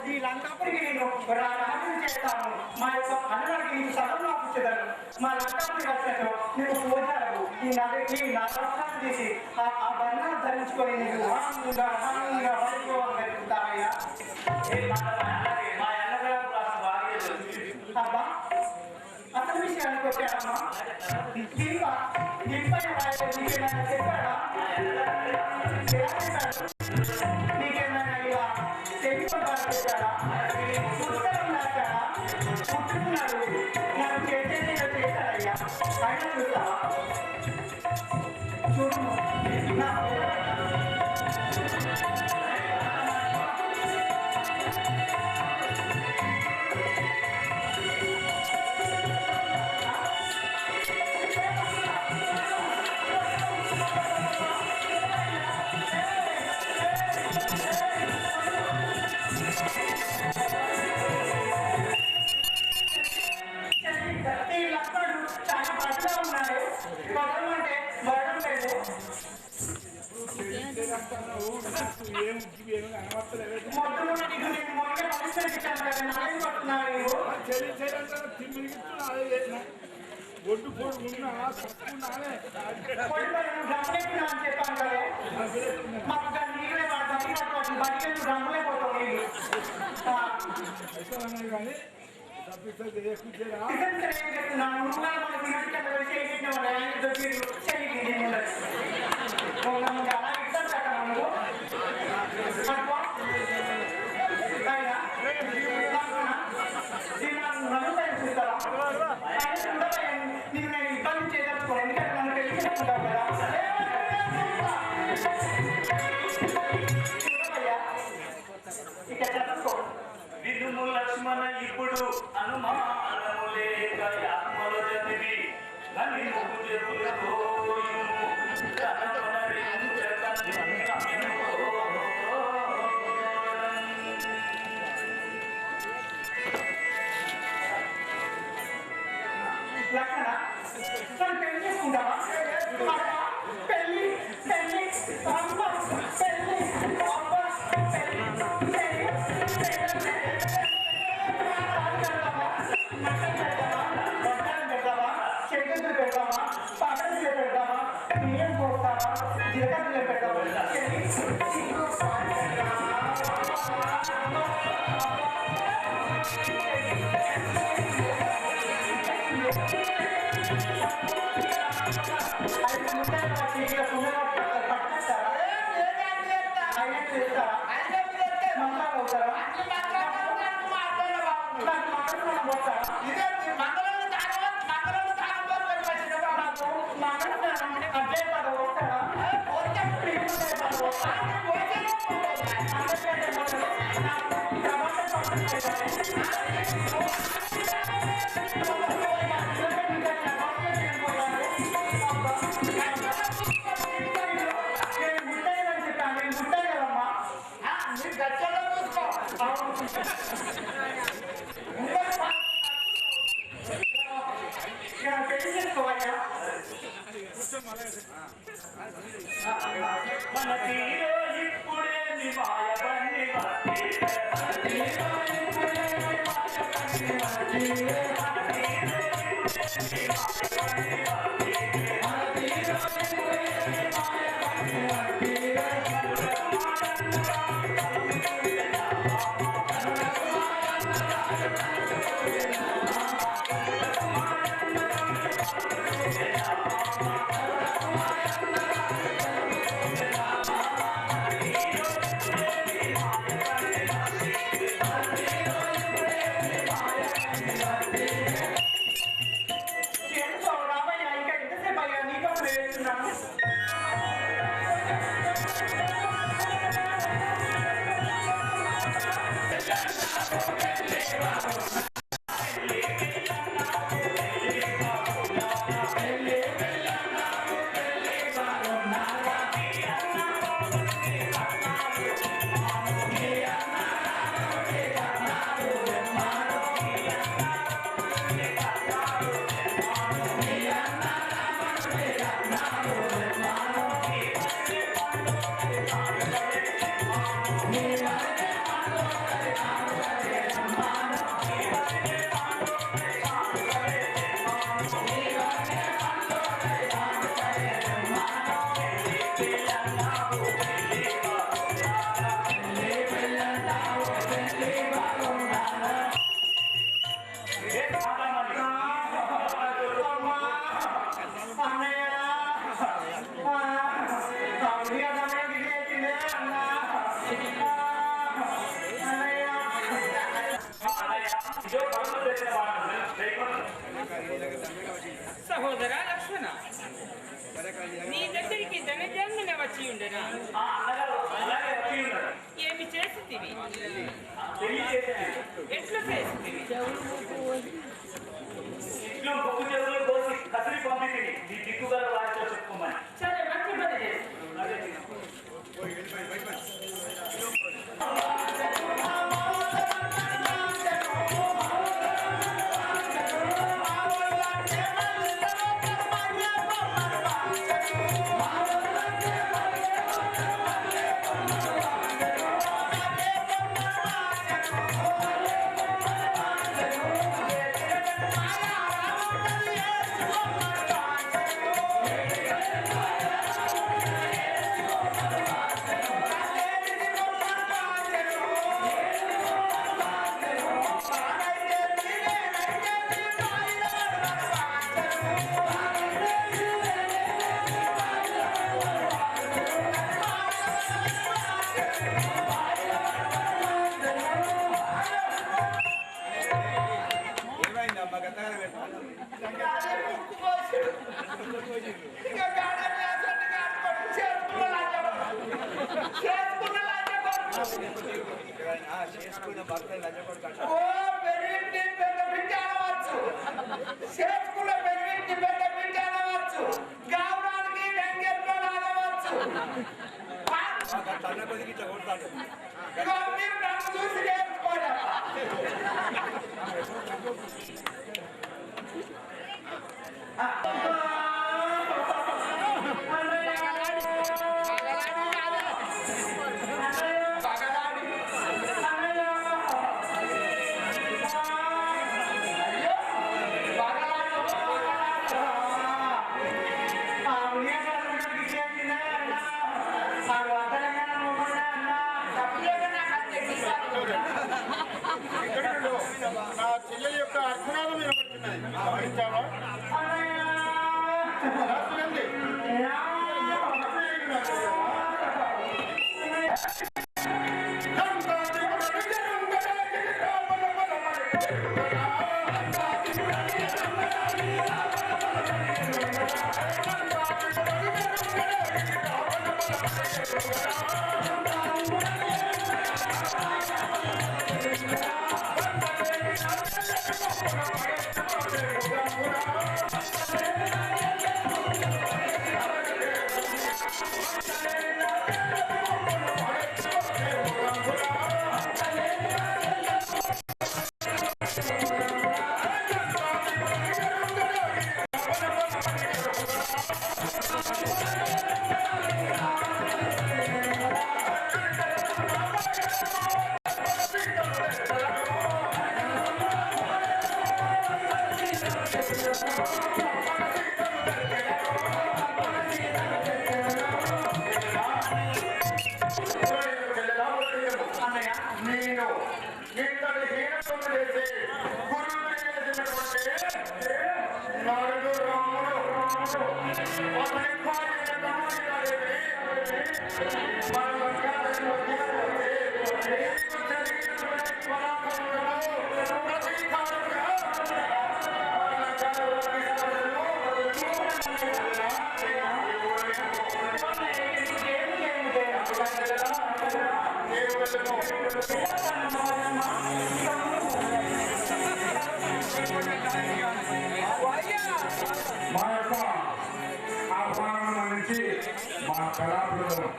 వీళ్ళందరికీ నేను రాజు చేస్తాను. మా యొక్క అన్నగారికి నీకు సగం నాకు ఇచ్చేదాను. మా లంకాపురి వచ్చినట్టు నీకు పోతారు. ఈ నరవస్త్రాలు తీసి ఆ బంధాలు ధరించుకొని నీకు ఆనందంగా పడిపోవాలి జరుగుతామయ్యా. అబ్బా అసలు విషయానికి వచ్చాడమ్మా. నీకేమైనా చెప్పాడా? నీకేమైనా ఇలా తెలియకుండా చెప్పాడా? పుస్తకం రాశాడా? పుట్టుకున్నాడు నాకు చేసేది చేశాడయ్యా. ఆయన చూస్తావా? చూడు ఒడ్డు పోడు ఉన్నా తప్పున్నానే చెప్పాను కదా మాకు నీళ్ళే కానీ తప్పిస్తే చెప్తున్నాను. నేను ఇబ్బంది చేయదలుచుకోను. ఎందుకంటే నన్ను తెలిసినట్టున్నావు కదా. ఇక చదువుకో. విధుము లక్ష్మణ ఇప్పుడు అనుమానము లేక ఆత్మలో చదివి అని చెబుతూ లక్షణ నన్ను పెళ్లి చేసుకుంటావా? పెళ్లి పెళ్లి అబ్బా పెళ్లి అబ్బా పెళ్లి పెడతావా? చెట్టు పెడతావా? పక్కన పెడతావా? బియ్యం పోస్తావా? జీలకర్ర పెడతావా? మన తీరో ఇప్పుడే మాయబండి సహోదరా లక్ష్మణ, నీ దగ్గరికి ధనజన్మనే వచ్చి ఉండేనా? ఏమి చేస్తుంది? ఎట్లా చేస్తుంది? ఇంట్లో బొగ్గు చెవులు కోసి కసిరి పంపింది నీ దిక్కుగా వారితో చెప్పుకోమని. సరే, మంచి పని చేసి చేసుకున్న భర్త ఓ పెరిగింటి పెద్ద బిడ్డ అనవచ్చు, చేసుకున్న పెరిగింటి పెద్ద బిడ్డ అనవచ్చు, గావడానికి వెంకట్లో అనవచ్చు. తన కొద్దికి ఇట్లా కొడతాడు. ఇగో మీరు నన్ను చూసి నేర్చుకోరా. నా చెల్లెల యొక్క అర్థనాలు వినబడుతున్నాయి. గమనించావా? మా యొక్క ఆహ్వానం నుంచి మా కళాపురం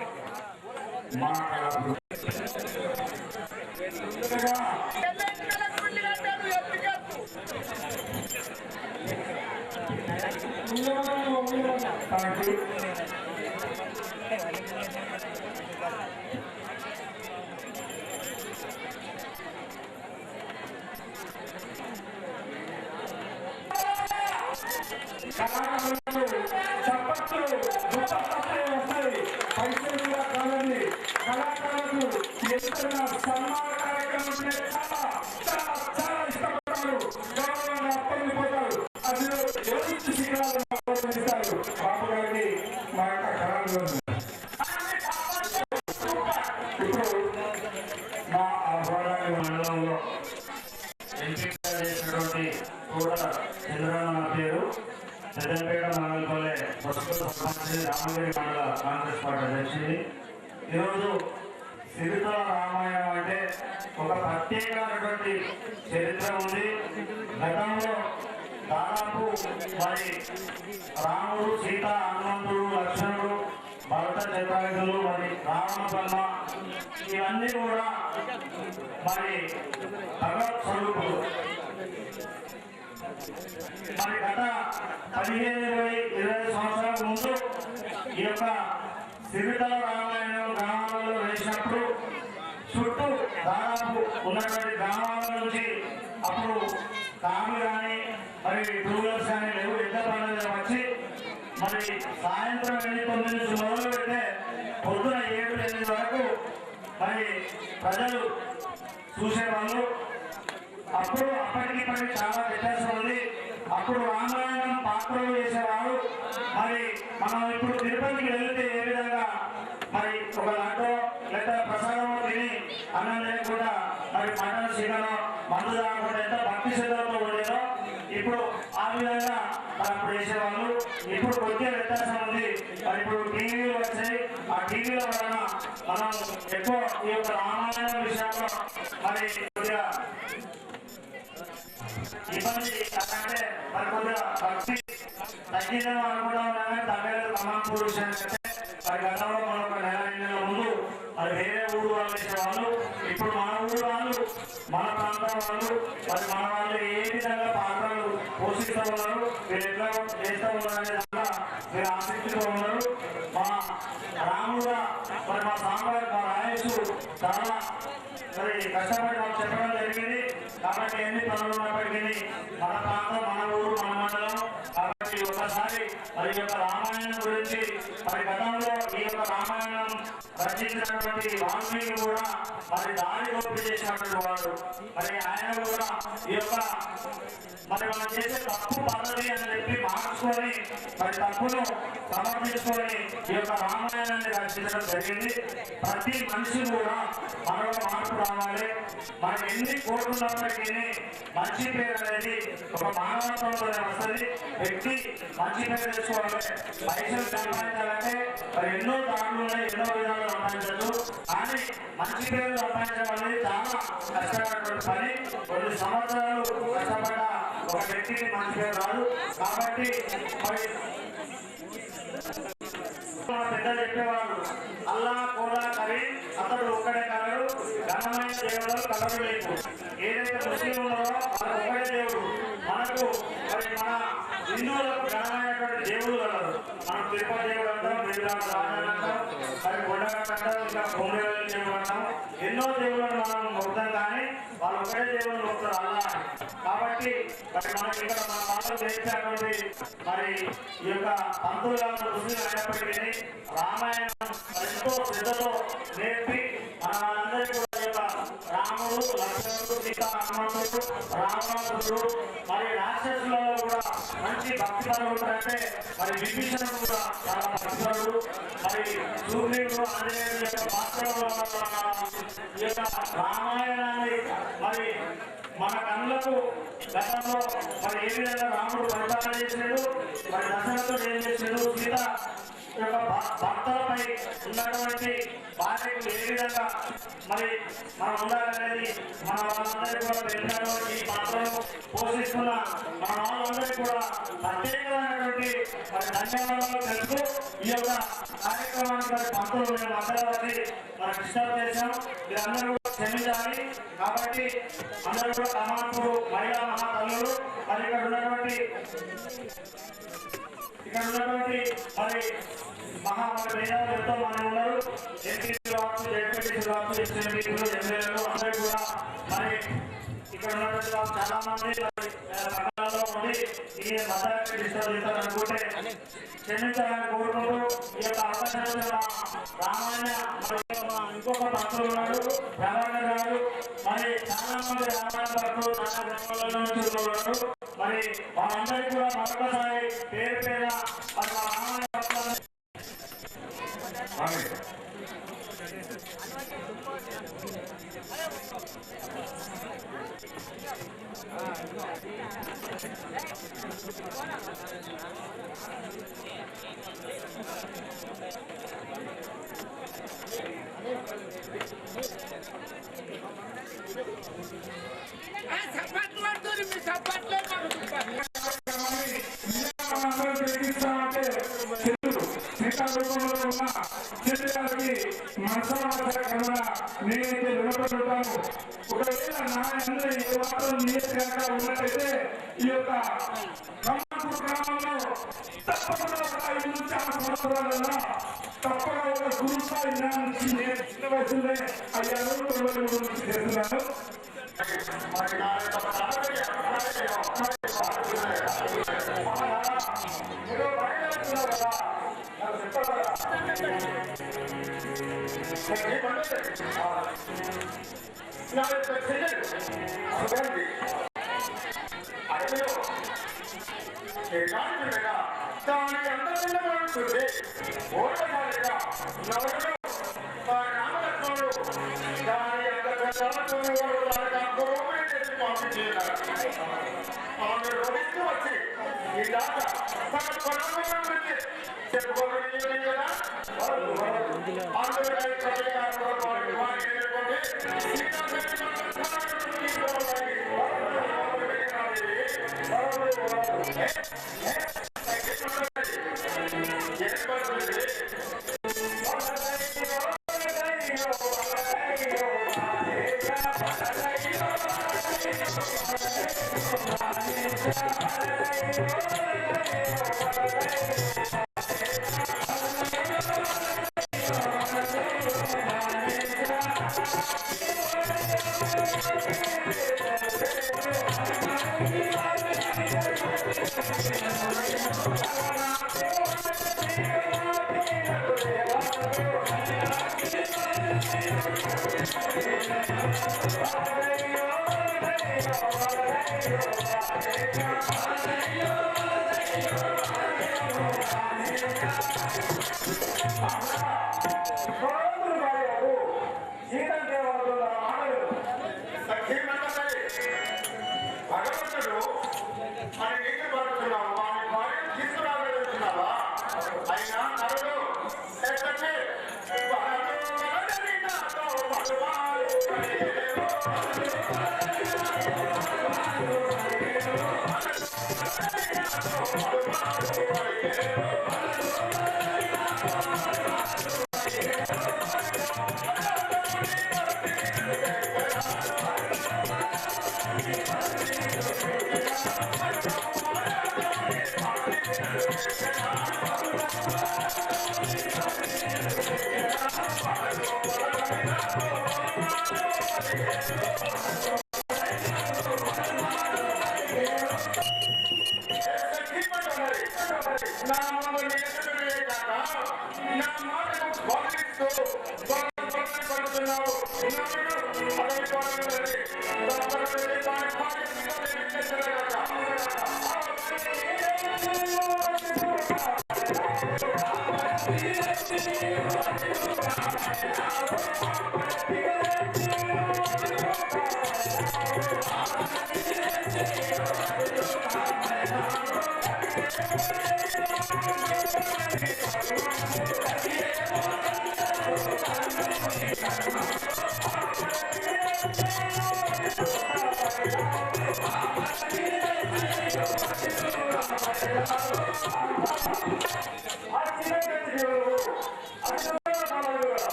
చప్పట్లు వస్తాయి, పైసలు కూడా కాదండి. కళాకారులు ఎప్పుడైనా సన్మాన కార్యక్రమం చాలా ఇష్టపడతారు, గౌరవంగా అప్పగిపోతారు. అందులో ఎవరి శిఖరాలను ఆలోచిస్తారు. బాబు గారిని మా యొక్క కళాకారులు ఇప్పుడు మా ఆహ్వానాన్ని మండలంలో ఎంపిక చేసినటువంటి కూడా చంద్రన్న పేరు పెద్దపేట మండలంపల్లె ప్రస్తుత సర్పంచ్ రామగిరి మండల కాంగ్రెస్ పార్టీ అధ్యక్షుడి. ఈరోజు సిరితల రామాయణం అంటే ఒక ప్రత్యేకమైనటువంటి చరిత్ర ఉంది. గతంలో దాదాపు మరి రాముడు, సీత, హనుమంతుడు, లక్ష్మణుడు, భరత శత్రుఘ్నులు, మరి రావణ బ్రహ్మ ఇవన్నీ కూడా మరి భగవత్ స్వరూపులు. మరి గత 15-20 సంవత్సరాల ముందు ఈ యొక్క సిరితల రామాయణం గ్రామాలలో వేసినప్పుడు చుట్టూ దాదాపు ఉన్నటువంటి గ్రామాల నుంచి అప్పుడు కార్లు కానీ మరి టూ వీలర్స్ కానీ లేవు. ఎద్ద పండుగ వచ్చి మరి సాయంత్రం 8-9 నుంచి మొదలు పెడితే పొద్దున 7-8 వరకు మరి ప్రజలు చూసేవాళ్ళు. అప్పుడు అప్పటికి చాలా వ్యత్యాసం ఉంది. అప్పుడు రామాయణం పాత్రలు చేసేవారు. మరి మనం ఇప్పుడు తిరుపతికి వెళ్తే ఏ విధంగా మరి ఒక లడ్డో లేదా ప్రసాదం తిని అన్నం లేకుండా మరి మటన్ చికెన్ మందు తాగకుండా ఎంత భక్తి శ్రద్ధలతో ఉండేదో ఇప్పుడు ఆ విధంగా అప్పుడు చేసేవాళ్ళు. ఇప్పుడు కొద్దిగా వ్యత్యాసం ఉంది. మరి ఇప్పుడు టీవీలు వచ్చాయి. ఆ టీవీల వలన మనం ఎక్కువ ఈ యొక్క రామాయణం విషయంలో మరి కొద్దిగా ఇబ్బంది అంటే మరి కొద్దిగా భక్తి తగ్గిన అనుకోవడం కానీ తగ్గలేదు. కమాన్పూర్ విషయానికి మరి గతంలో మనం ఒక నెల ముందు మరి వేరే ఊరు వాళ్ళు వేసేవాళ్ళు. ఇప్పుడు మన ఊరు వాళ్ళు, మన ప్రాంతం వాళ్ళు, మరి మన వాళ్ళు ఏ విధంగా పాత్రలు పోషిస్తూ ఉన్నారు, వీళ్ళు ఎట్లా చేస్తూ ఉన్నారు అనే దాంట్లో మీరు ఆసక్తితో ఉన్నారు. మా రాముడుగా మరి మా సాంబార్ మా రాయేషు చాలా మరి కష్టపడి మాకు చెప్పడం జరిగింది. కాబట్టి ఎన్ని పనులు ఉన్నప్పటికీ మన ప్రాంతం, మన ఊరు, మన మండలం. కాబట్టి ఒకసారి మరి యొక్క రామాయణం గురించి మరి గతంలో ఈ యొక్క రామాయణం రచించినటువంటి వాల్మీకి కూడా మరి దారి దోపిడీ చేసినటువంటి వాడు. మరి ఆయన కూడా ఈ యొక్క మరి మనం చేసే తప్పు పద్ధతి అని చెప్పి మార్చుకొని మరి తప్పును సమర్థించుకొని ఈ యొక్క రామాయణాన్ని రచించడం జరిగింది. ప్రతి మనిషి కూడా మనలో మార్పు రావాలి. మనం ఎన్ని కోరుకున్నప్పటికీ మంచి పేరు అనేది ఒక మానవత్వంలోనే వస్తుంది. వ్యక్తి మంచి పేరు తెచ్చుకోవాలి. పైసలు సంపాదించాలంటే మరి ఎన్నో దారులు ఉన్నాయి, ఎన్నో విధాలు సంపాదించచ్చు. కానీ మంచి పేరు సంపాదించడం అనేది చాలా కష్టమైనటువంటి పని. కొన్ని సంవత్సరాలు కష్టపడ్డ ఒక వ్యక్తికి మంచి పేరు రాదు. కాబట్టి మరి పెద్దలు చెప్పేవాళ్ళు, అల్లా కోలా కవి అతడు ఒక్కడే కలరు, ఘనమైన దేవుడు కలరు లేదు. ఏదైతే ముస్లిం ఉన్నారో వాళ్ళకి ఒక్కడే దేవుడు. మనకు మరి మన హిందువులకు ఘనమైనటువంటి దేవుడు కలరు. మనం తిరుపతి దేవుడు అంటాం, బిర్లాల రాజాని అంటాం, మరి కొండగట్ట అంటాం, ఇంకా భూమివేలి దేవుడు అంటాం. ఎన్నో దేవుళ్ళను మనం మొత్తం కానీ వాళ్ళు ఒక్కడే దేవుడు మొత్తం అల్లా. కాబట్టి మరి మనకి ఇక్కడ మన వాళ్ళు చేసినటువంటి మరి ఈ యొక్క పంతులు గారు ముస్లిం అయినప్పటికీ రామాయణం ఎంతో శ్రద్ధతో నేర్పి మన వాళ్ళందరికీ కూడా ఈ యొక్క రాముడు, లక్ష్మణుడు, సీత, హనుమంతుడు, రావణుడు మరి రాక్షసులలో కూడా మంచి భక్తిపరుడు అంటే మరి విభీషణుడు కూడా చాలా భక్తిపరుడు. మరి సూర్యుడు, ఆంజనేయుడు యొక్క పాత్రలో ఈ యొక్క రామాయణాన్ని మరి మన కళ్ళకు గతంలో మరి ఏ విధంగా రాముడు పరిపాలన చేసాడు, మరి దశరథుడు ఏం చేసాడు, సీత యొక్క భక్తులపై ఉన్నటువంటి భార్యకు ఏ విధంగా మరి మనం ఉండాలనేది మన వాళ్ళందరికీ కూడా తెలిసినటువంటి పాత్రను పోషిస్తున్న మన వాళ్ళందరికీ కూడా ప్రత్యేకమైనటువంటి మరి ధన్యవాదాలు తెలుసు. ఈ యొక్క కార్యక్రమానికి మరి పంతులు మేము అందరూ మనం డిస్టర్బ్ చేశాం. మీరందరూ కూడా క్షమించాలి. కాబట్టి అందరూ కూడా కమాన్పూర్ మహిళా మహాతల్లులు మరి ఇక్కడ ఉన్నటువంటి మరి మేధావులు ఎంతో మంది ఉన్నారు. ఎంపీసీ కావచ్చు, జెడ్పీటీసీ కావచ్చు, ఎస్ఎంపీలు, ఎమ్మెల్యేలు అందరూ కూడా మరి ఇక్కడ ఉన్నటువంటి వాళ్ళు చాలా మంది పట్టణాల్లో ఉండి ఈ మతాన్ని డిస్టర్బ్ చేస్తారనుకుంటే క్షమించాలని కోరుకుంటూ ఈ యొక్క అవకాశాన్ని రామాయణ ఇంకొక భక్తులు ఉన్నాడు ప్రభాకర్ గారు. మరి చాలా మంది రామాయణ భక్తులు చాలా గ్రామాలలో నుంచి ఉన్నారు. మరి వాళ్ళందరికీ కూడా మరొకసారి పేరు పేర మరి రామాయణ భక్తులను Ah, no. అందరూ తెలిపిస్తామంటే చెల్లు మిగతా రూపంలో ఉన్న చెల్లి గారికి మనసాక్షరమైన నేనైతే రుణపడి ఉంటాను. ఒకవేళ నా అందరూ ఏ మాత్రం నియోజకవర్గ ఉన్నట్టయితే ఈ యొక్క బ్రహ్మపూర్ గ్రామంలో తప్పకుండా ఒక 5 నుంచి 6 సంవత్సరాలలో తప్పగా ఒక గురుస్థాయి నుంచి నేను చిన్న వయసులోనే 593 నుంచి చేస్తున్నాను. నా యొక్క చెల్లెలు సుగంధి అడవిలో ఏకాంతంగా తాను అందమైన చూసి ఓటసారిగా నవరుడు రామలక్ష్మణుడు దాని యొక్క గోపురం చేసి పంపించారు. ఆమె రోగిస్తూ వచ్చి ఈ దాకా తన పొలంలో నుంచి చెప్పుకోగలిగింది కదా. అందరూ భగవంతుడు మన నీటి పడుతున్నాము వాని భార్య తీసుకురాగలుగుతున్నావా? అయినా నరుడు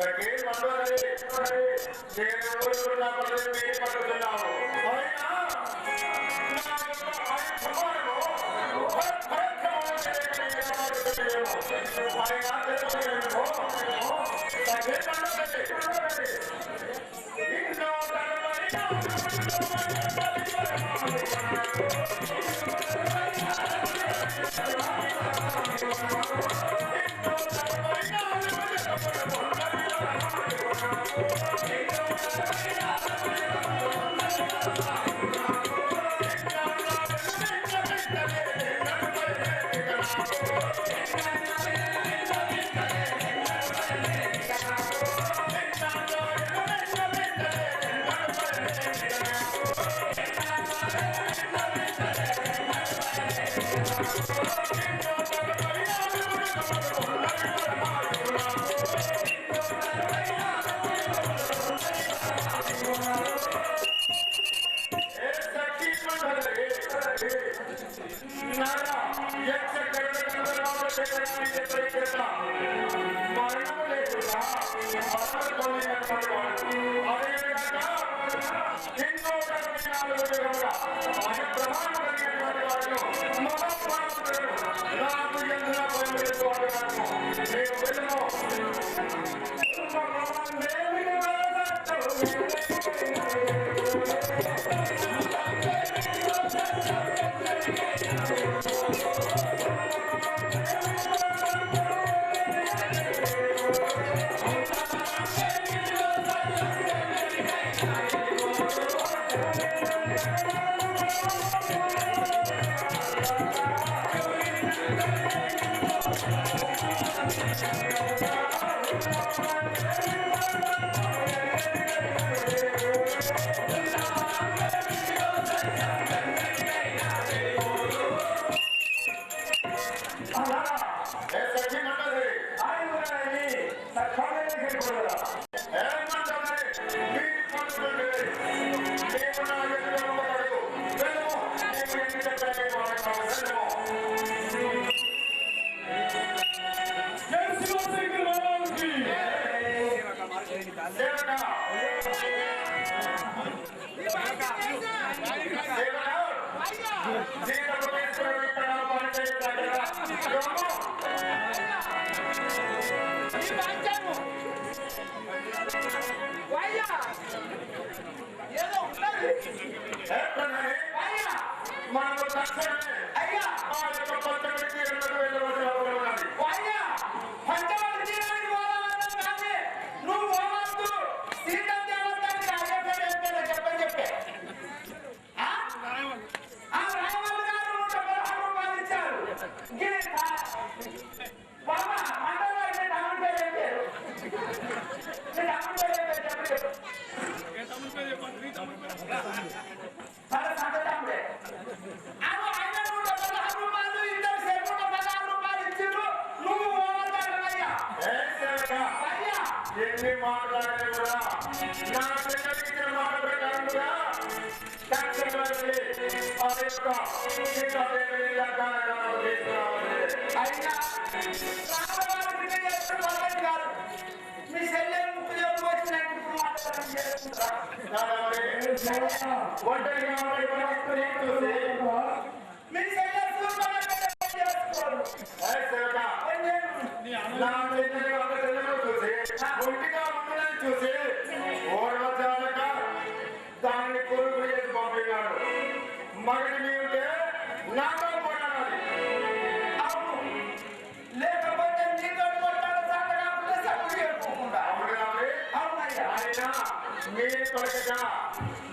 సఖీ మండలి నేను ఊరుకున్న పనులు మీరు పడుతున్నావు అయినా నా యొక్క ఆయుధమానము అయినా తెలుసుకునేమో సఖీ మండలి ఇంట్లో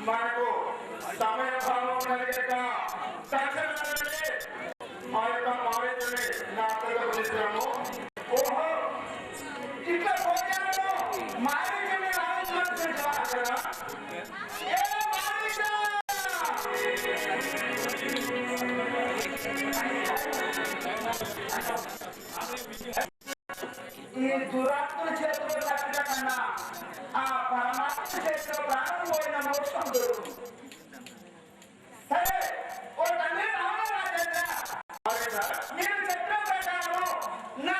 మనకు సమయ భావం కలిగక ఆ యొక్క మావేదని నా అర్థము ఓహో ఇట్లా పోయాను మావేదని ఆలోచించారా ఈ దురాత్మల చేతిలో కట్టిన కన్నా ఆ పరమాత్మ చేతిలో ప్రాణం పోయిన మోక్షం దొరుకుతుంది. సరే ఓ తండ్రి రామరాజేంద్ర, మీరు చెప్పిన ప్రకారం నా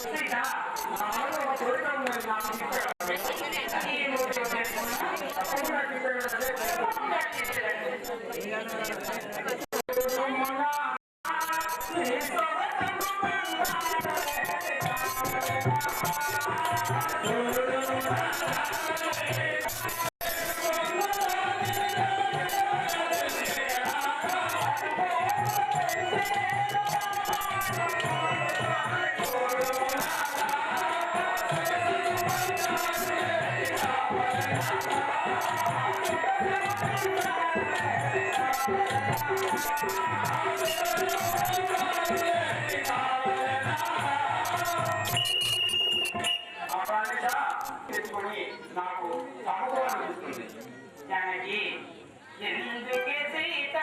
సీత, నా ఆవిడ ఒక కోరిక ఉన్నది, నాకు చెప్పాడు. ఈ రోజు చేసుకున్నా, తప్పకుండా తెచ్చుకొని నాకు సమకూరాలనిపిస్తుంది. జానకి ఎందుకే సీత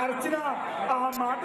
అర్చన ఆ మాట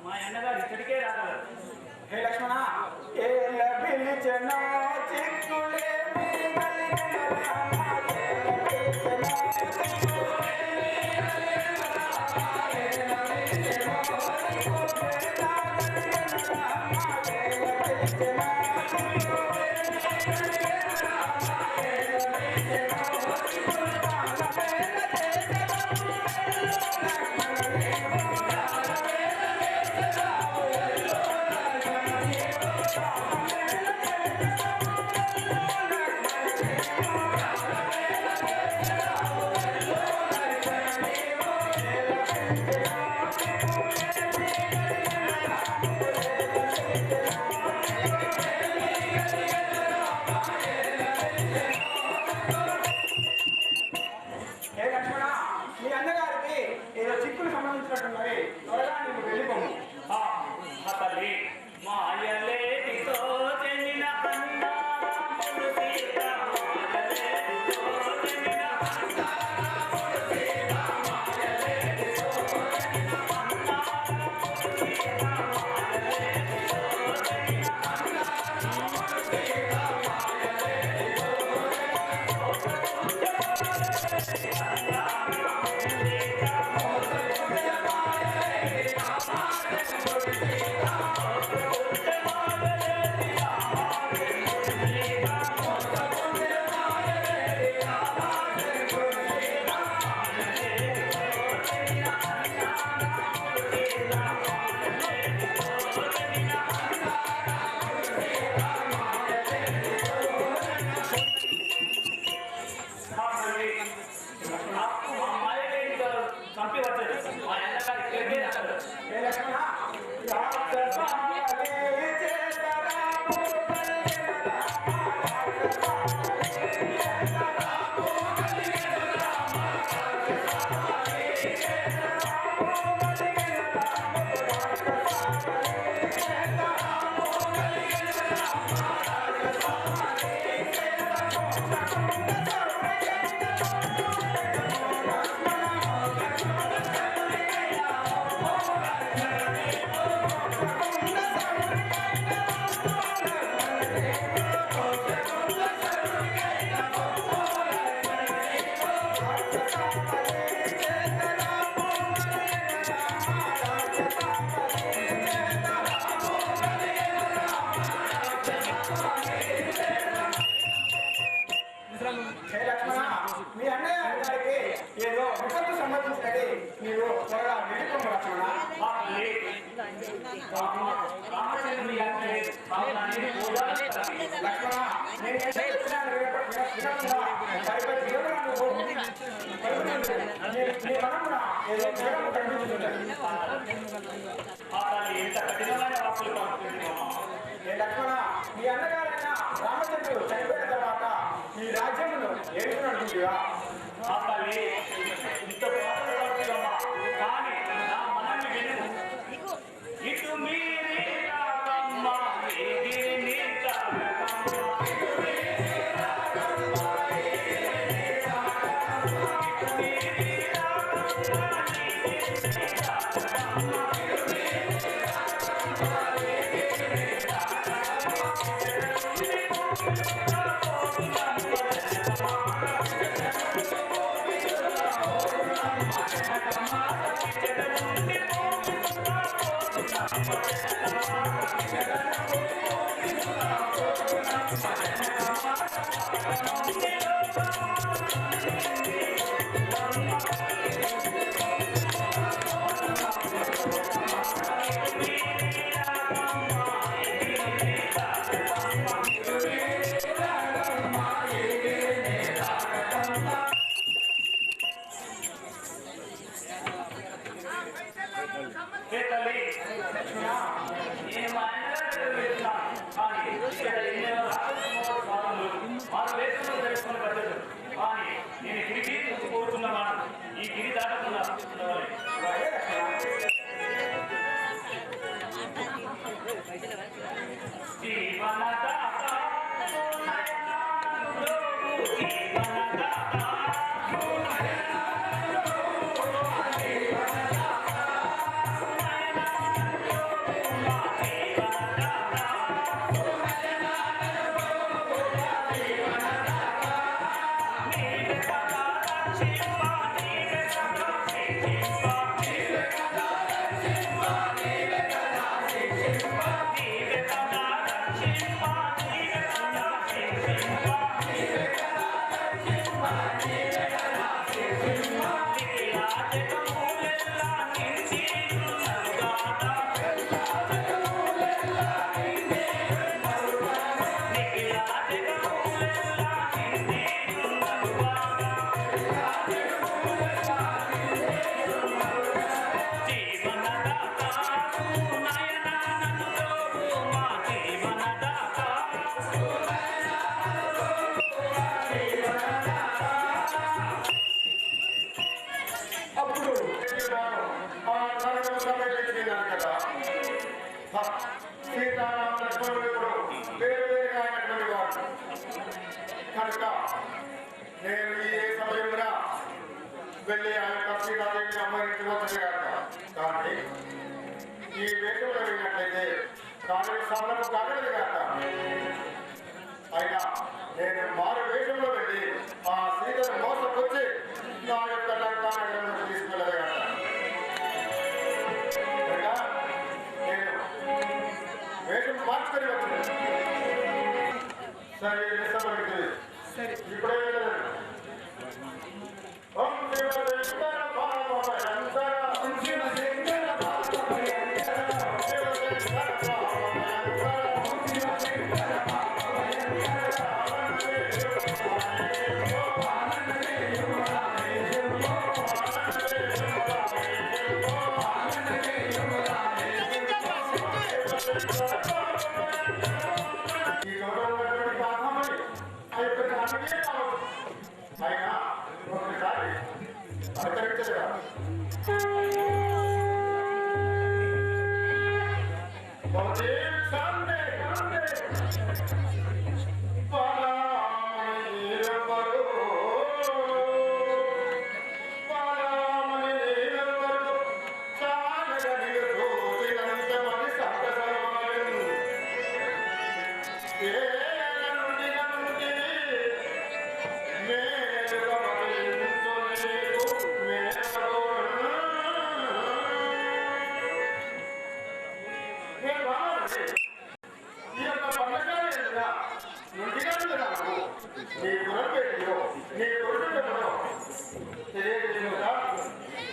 మా అన్నగారు ఇక్కడికే రాగలరు. హే లక్ష్మణ ఏ లభించెనో చిక్కులే మీ కలిగిన రామ ఏ లభించెనో చిక్కులే మీ కలిగిన రామ ఏ లభించెనో చిక్కులే నా కలిగిన రామ ఏ లభించెనో చిక్కులే మీ కలిగిన రామ ఏ లభించెనో చిక్కులే కాలవేల చేసెదము వెళ్ళు లక్ష్మణ నీవు ఏ లక్ష్మణ మీ అన్నగారికి ఏదో చిక్కులు సంబంధించినట్టున్నవి త్వరగా నువ్వు వెళ్ళిపోము మా తల్లి మా అయ్యలేటితో చెందిన అన్నారాముడు సీత మాయలేటితో చెందిన అన్నారాముడు సీత మాయలేటితో చెందిన అన్నారాముడు సీత మాయలేటితో చెందిన అన్నారాముడు సీత మాయలేటితో చంపి వచ్చాడు. మా అన్నగారు ఇక్కడికే రాగలరు. ఏ లక్ష్మణ రాక్షసాలే చేతరాము కలిగిన రామ రాక్షసాలే చేతరాము కలిగిన రామ రాక్షసాలే చేతరాము కలిగిన రామ రాక్షసాలే చేతరాము కలిగిన రామ రాక్షసాలే చేతరాము హే లక్ష్మణ మీ అన్నయ్య గారికి ఏదో విపత్తు సంబంధించినది నీవు త్వరగా వెళ్ళిపోము లక్ష్మణ మా తల్లి రామచంద్రుని గారిని పాలనాన్ని పూజారి లక్ష్మణ నేను వినకుండా సరిపడి వివరాలు నీ మనమున ఏదో వివరము కనిపించుతున్నది ఆ తల్లి ఎంత కఠినమైన వాక్కులు పలుకుతుంది మామ. ఏ లక్ష్మణ మీ అన్నగారైన రామచంద్రుడు చనిపోయిన తర్వాత ఈ రాజ్యమును ఏడుతున్నట్టుగా ఆ తల్లి ఇంత బాధపడుతుందమ్మా. కానీ నా మనల్ని విను. ఇటు మీరి రాకమ్మ, ఎగిరి తాకమ్మ. ఇటు మీరి రాకమ్మ, ఎగిరి తాకమ్మ. ఇటు మీరి రాకమ్మ, ఎగిరి తాకమ్మ. ఇటు మీరి రాకమ్మ, ఎగిరి ఏ తల్లి, నేను మా అన్నగారి దగ్గరికి వెళ్తున్నాను. కానీ ఇక్కడ ఎన్నో రాజకుమారుల స్వాతంత్రులు వారు వేసుకుని తెలుసుకుని పద్ధతులు. కానీ నేను తిరిగి కోరుతున్నాను. ఈ సీతారామ లక్ష్మణుడు వేరు వేరుగా అయినటువంటి వాడు కనుక నేను ఏ సమయంలో వెళ్ళి ఆ యొక్క సీతాదేవిని అమ్మగారికి వచ్చే కానీ ఈ వేషంలో వెళ్ళినట్లయితే కానీ సాధనకు కాగలదు కాక అయినా నేను మారు వేషంలో వెళ్ళి ఆ సీతను మోసకొచ్చి నా యొక్క లంకాన్ని తీసుకెళ్ళదు కాక నేను వేషం మార్చుకొని వచ్చింది సరే నిశ్చబడుతుంది ఇప్పుడే వెళ్ళలేదు ఓం శివ శంకర పార్వతయంకర ఓం శివ శంకర పార్వతయంకర శివ శంకర పార్వతయంకర ఓం శివ శంకర పార్వతయంకర ఆనందే యువరాజే ఈ గౌరవమైనటువంటి బాధమని అయిపోయిన అన్నమే కావచ్చు అయినా ఒకసారి అనుకరించలేదా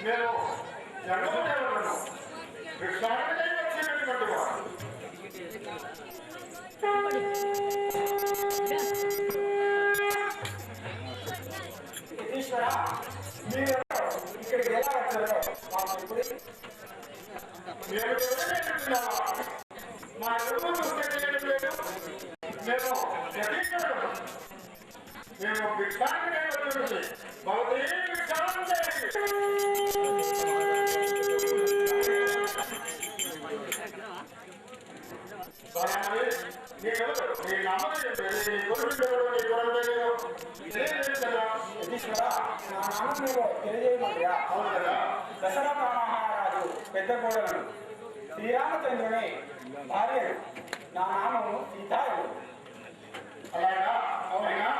నేను జన్మదేవులను విషాన్ని వచ్చినటువంటి వాడు ఈశ్వర మీరు ఇక్కడికి ఎలా వచ్చారో మాకు ఇప్పుడు నేను మా కుటుంబం చూసేది లేదు మేము జపించడం మేము విషాన్ని వచ్చింది భవతి నీ నామదేవుడు నీ కొడుకు నీ ఈశ్వర నా నామం మీరు తెలియజేయమంటారా? అవును కదా దశరథ మహారాజు పెద్ద కోడలను శ్రీరామచంద్రుని భార్యలు నా నామము సీతాయు. అలాగా అవునైనా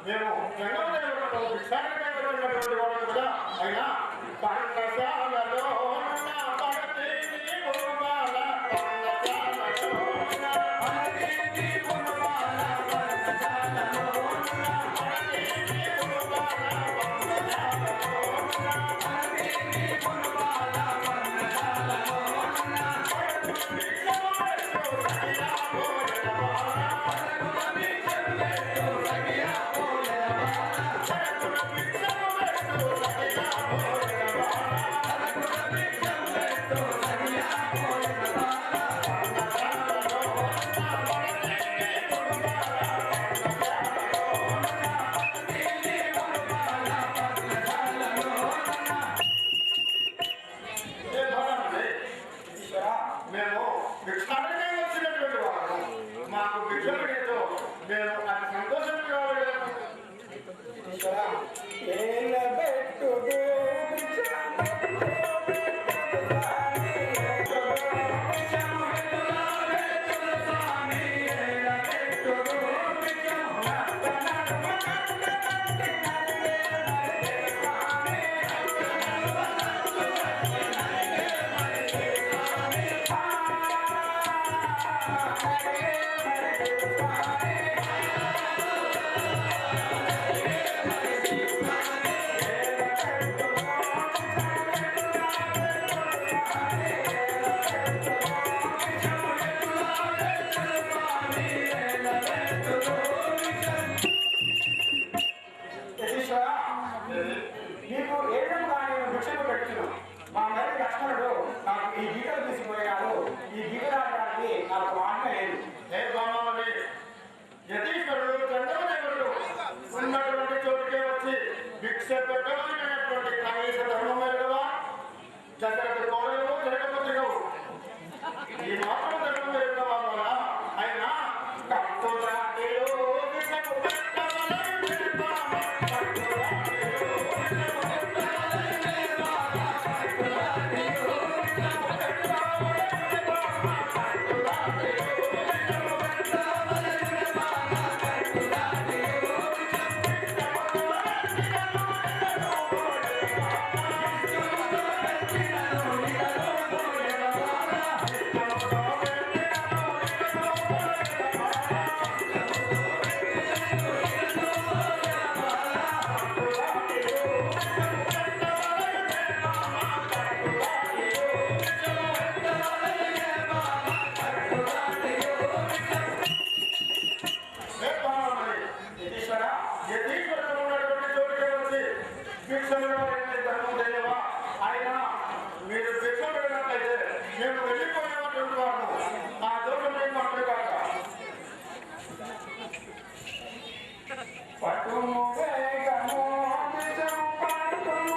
మేము జగదేవుడు విషాన్ని వచ్చినటువంటి వాడు కూడా అయినా పండశాలలో Thank you. యతీశ్వరుడు ఉన్నటువంటి చోటుకే వచ్చి భిక్షలు ధర్మం తెలియవా ఆయన మీరు భిక్ష పెట్టినట్లయితే మేము వెళ్ళిపోయినటువంటి వాడు ఆ దోషం మేము అర్థం కాక పట్టుము వేగము నిజము పట్టుము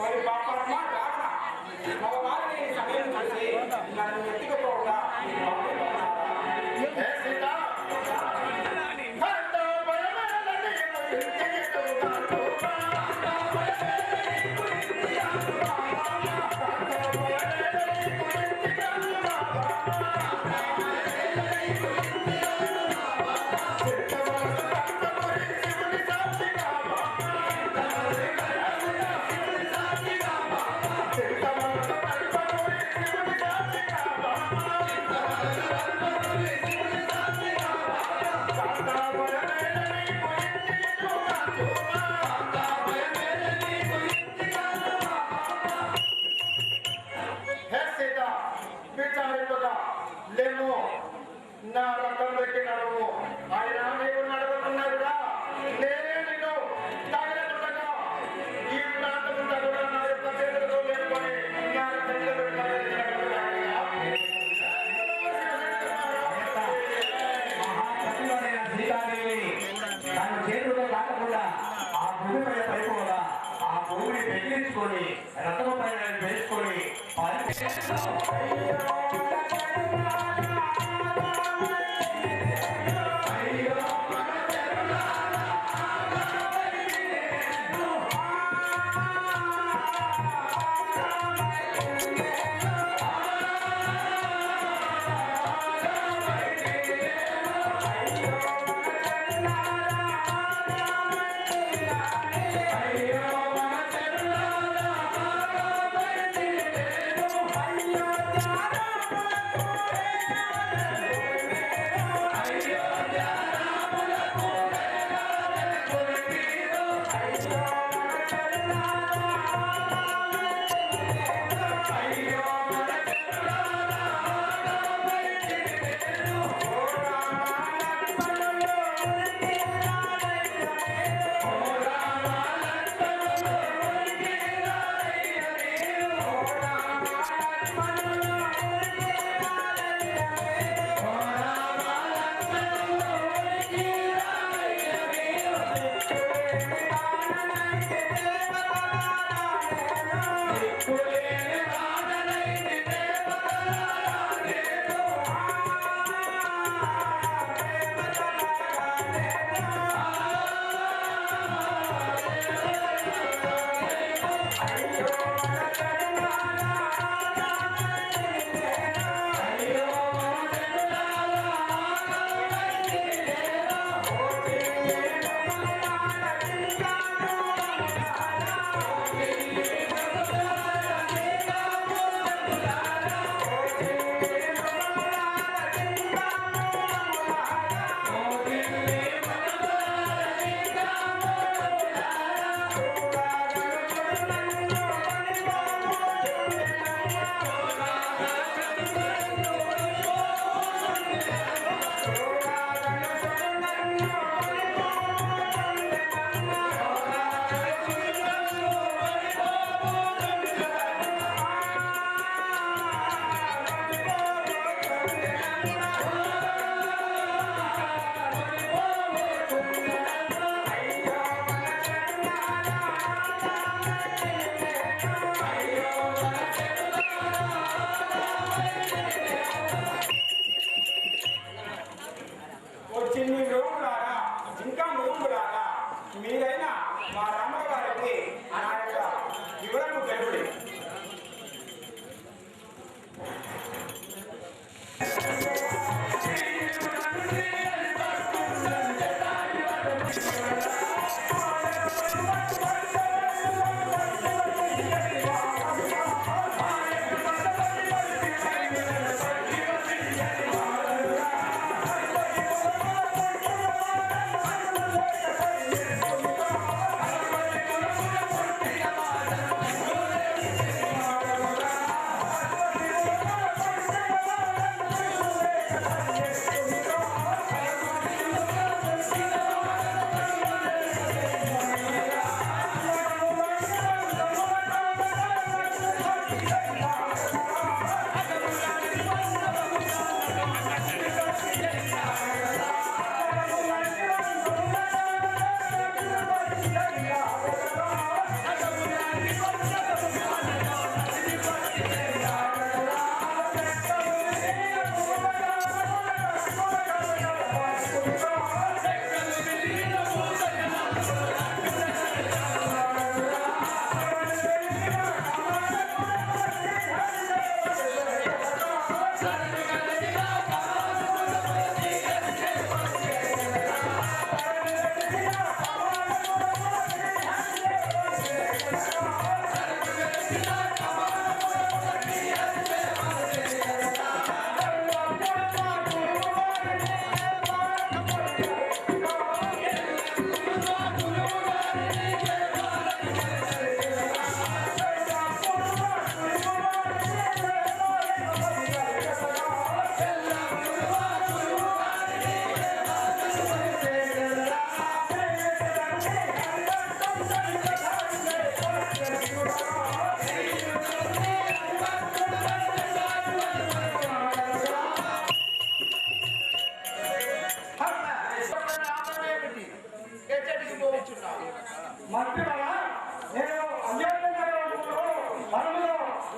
ఓరి పాపమ్మ రావణ మగవారిని సమయం చూసి నన్ను ఎత్తుకుపోగా సీత లేము నా రథం పెట్టి నడుము ఆయన నీవు నడవకున్నాడుగా నేనే నిన్ను తాగలేకుండా ఈ ప్రాంతం కూడా నా యొక్క చేతులతో లేకొని నా రథం మహాప్రతిభైన సీతాదేవి తన చేతుల్లో కాకుండా ఆ భూమి పైన పడిపోగా ఆ భూమిని పెగిలించుకొని రథము పైన వేసుకొని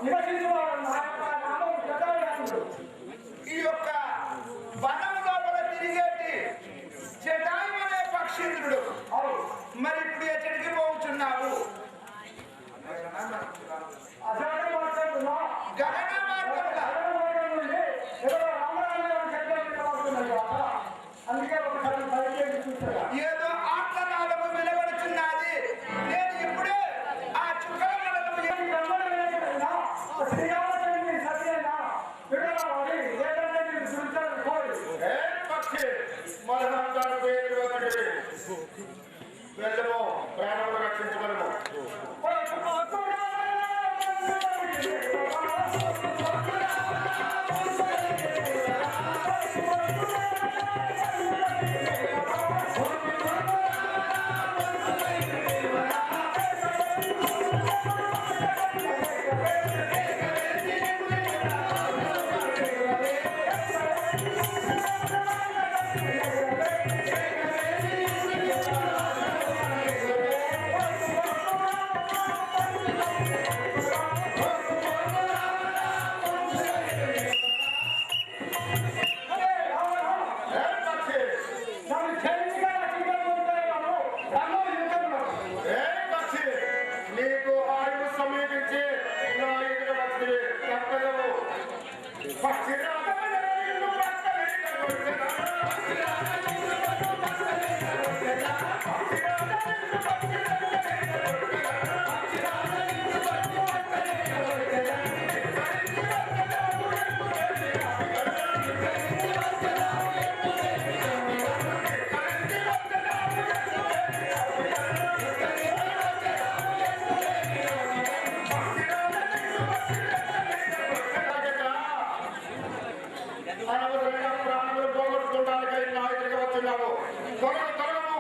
నివసించేవాడు నా యొక్క నామం జటాయుడు. ఈ యొక్క వనం లోపల తిరిగేటి జటాయు అనే పక్షీంద్రుడు. అవును. మరి ఇప్పుడు ఎక్కడికి పోతున్నావు? అసలు మాట్లాడుతున్నా గగన మార్గంలో. అందుకే ఒకసారి పరిచయం చూసారా ఏదో ఆత్మనాదము వినబడుతున్నది. నేను ఇప్పుడే ఆ చుక్కల మనము పక్షి మరొకరు పేరు ఒకటి వెళ్ళము ప్రాణములు రక్షించగలము. నీకు ఆయువు సమీపించి నా ఇంటికి వచ్చి చెప్పలేవు. పక్షి ప్రాణములు పోగొట్టుకోవడానికి నా ఇంటికి వచ్చినాము. త్వరగా త్వరము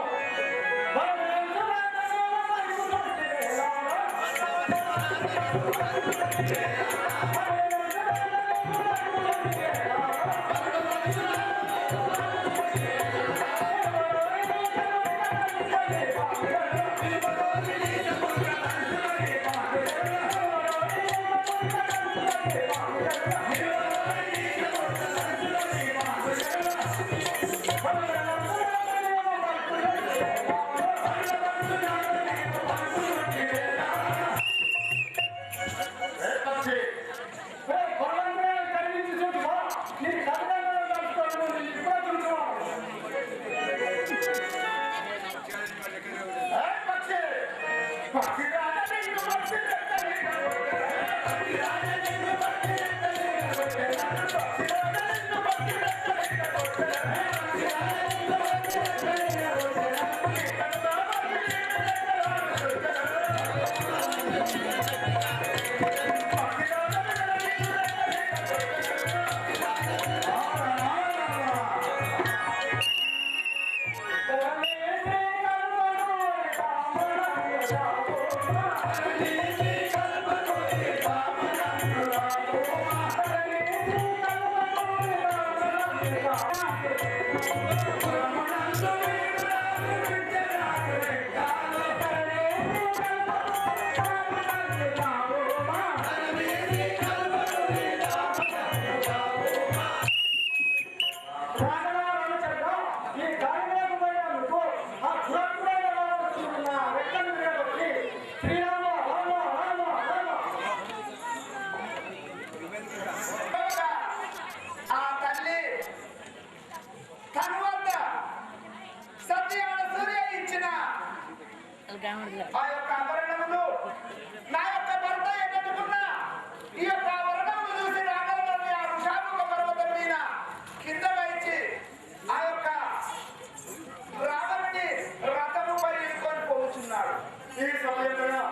ఆ యొక్క ఆభరణములు నా యొక్క భర్త ఎన్నుకున్నా ఈ యొక్క ఆభరణములు చూసి రాగలని ఆ ఋషాముఖ పర్వతం మీద కింద వేచి ఆ యొక్క రావణుని రథముపై ఇరుకొని పోతున్నాడు. ఈ సమయంలో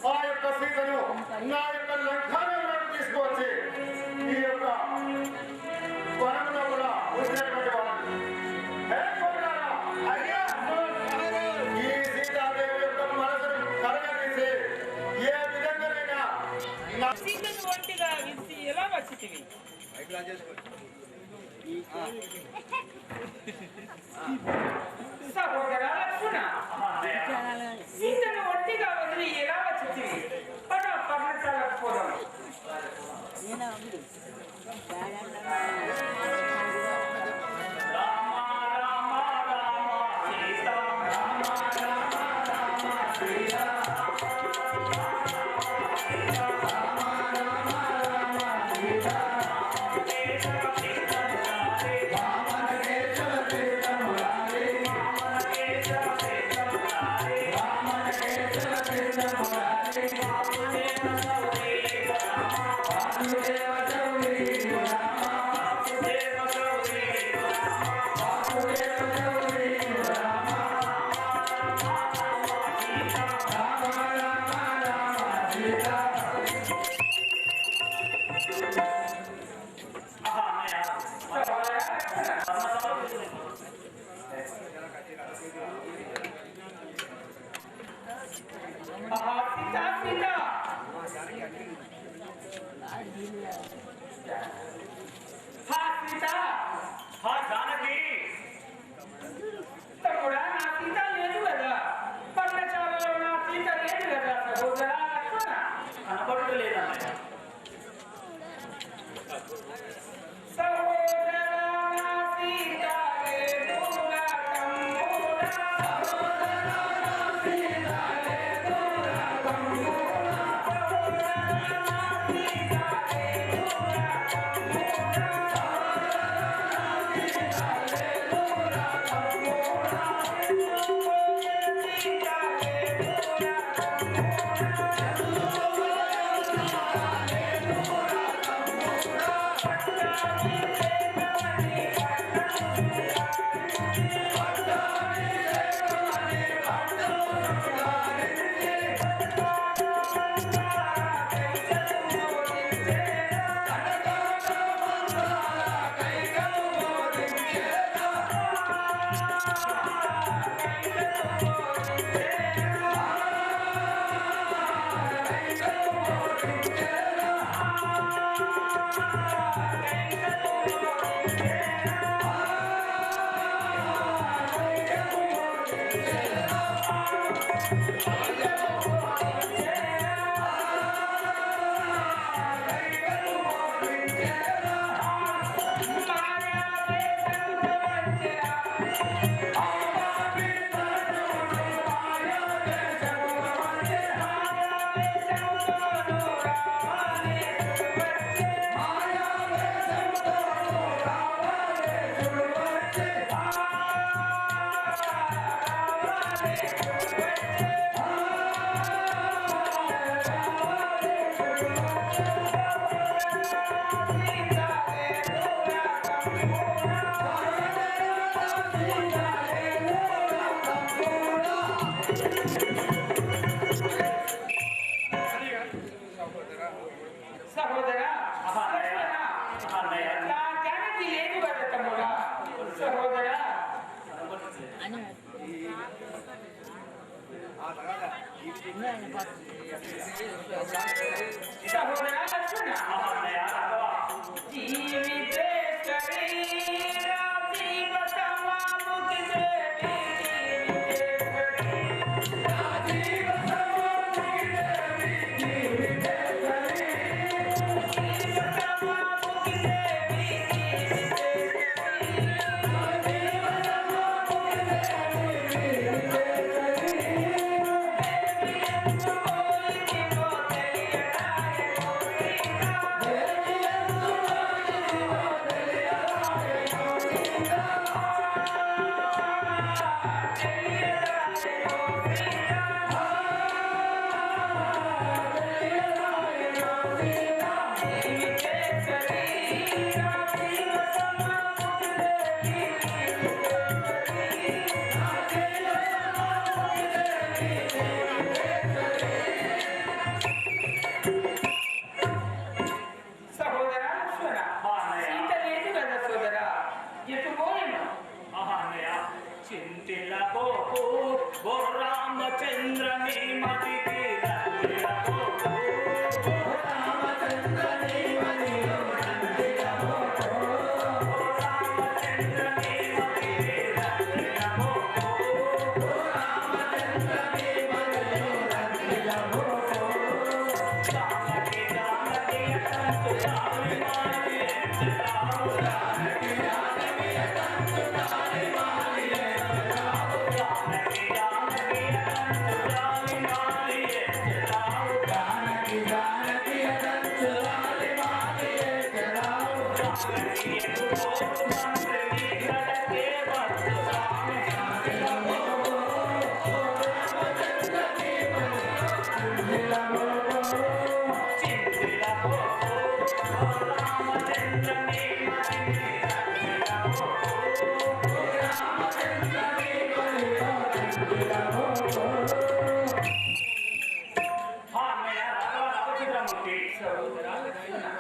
ఆ యొక్క సీతను నా యొక్క లంకానగరానికి తీసుకువచ్చి ఈ యొక్క వనంలో కూడా ఉంచినటువంటి వాడు. అయ్యా ఈ సీతాదేవి యొక్క మనసును కలగదీసి ఏ విధంగానైనా సీతను ఒంటిగా విడిచి ఎలా వచ్చితివి? సహోదరా లక్ష్మణ, సీతను ఒంటిగా వదిలి ఎలా వచ్చితివి? పర్ణశాలకు పోదాం. Yeah.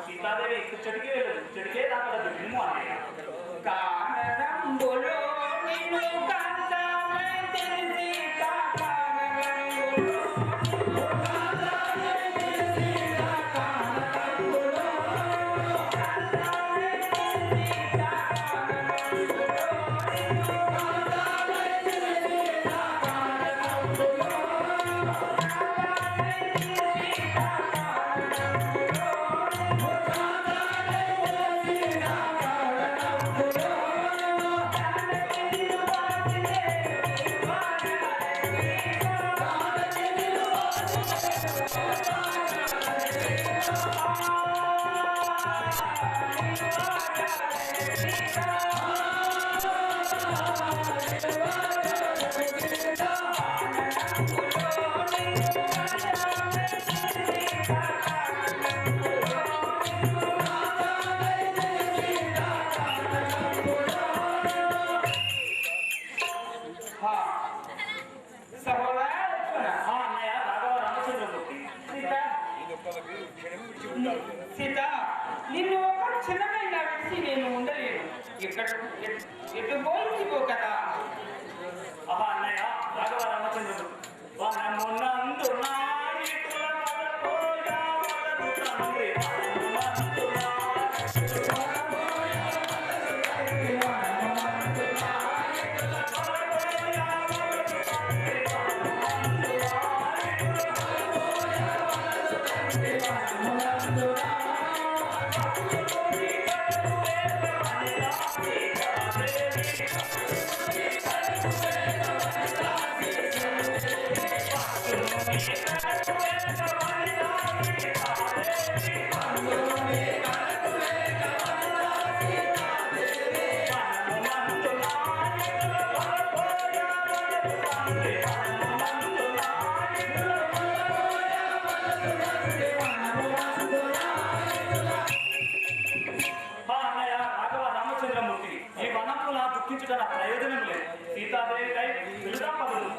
సీతాదేవి చెడికే వెళ్ళదు, చెడికే దాకా వినుము అన్నయ్య. కారణంబులో నిన్ను కంటామే తెలిసి కారణంబులో అన్నయ్య రాఘవ రామచంద్రమూర్తి. సీత నిన్ను ఒక క్షణమైన విడిచి నేను ఉండలేను. ఎటు పోయించిపో కదా. అన్నయ్య రాఘవ రామచంద్రమూర్తి. ఈ వనంలో నా దుఃఖించడం ప్రయోజనం లేదు. సీతాదేవికై పిలుదా పదులు.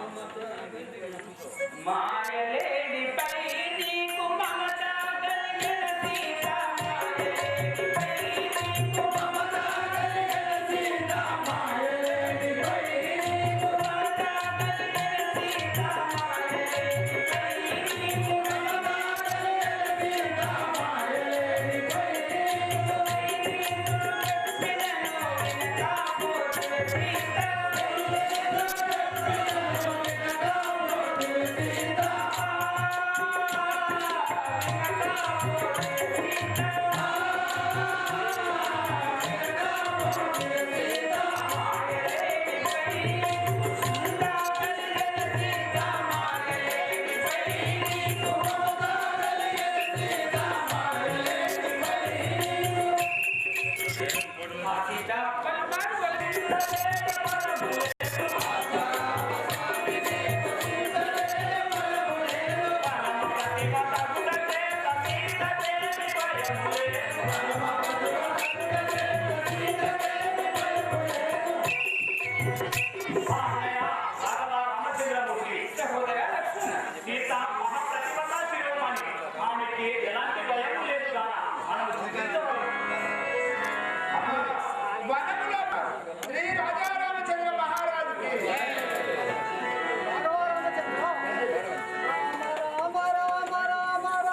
మాయలేడిపై నీకు మమత కలిగిన సీత, మాయలేడిపై నీకు మమత కలిగిన సీత, మాయలేడిపై నీకు మమత కలిగిన సీత, మాయలేడిపై నీకు మమత కలిగిన సీత, మాయలేడిపై ఎలాంటి భయం లేదు కదా. మనం వనములో శ్రీ రాజారామచంద్ర మహారాజుకి రామ రామ రామ రామ రామ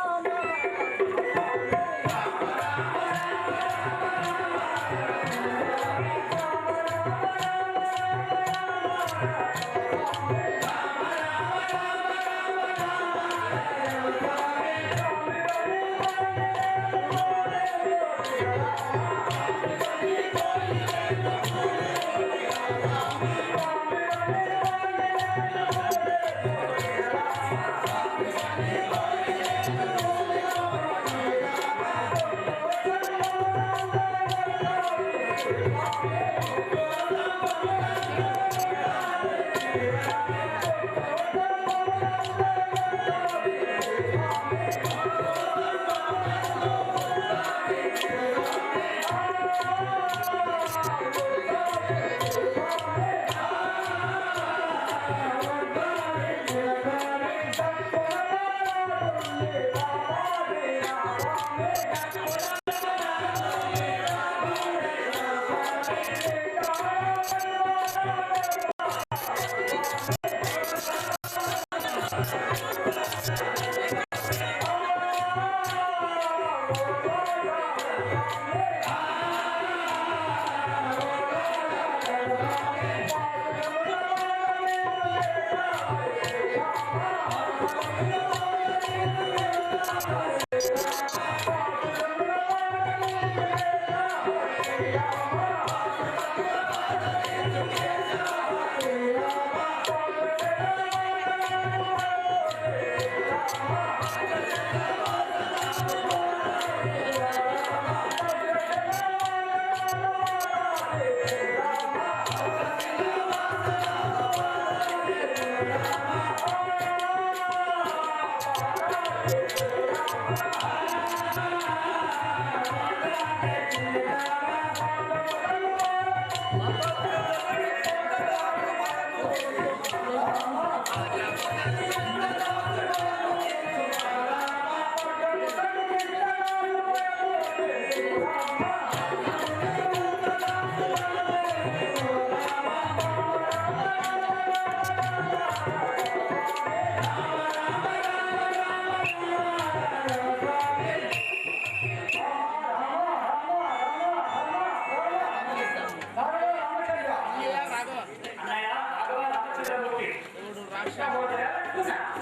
అన్నయ్య రాఘవ రామచంద్రమూర్తి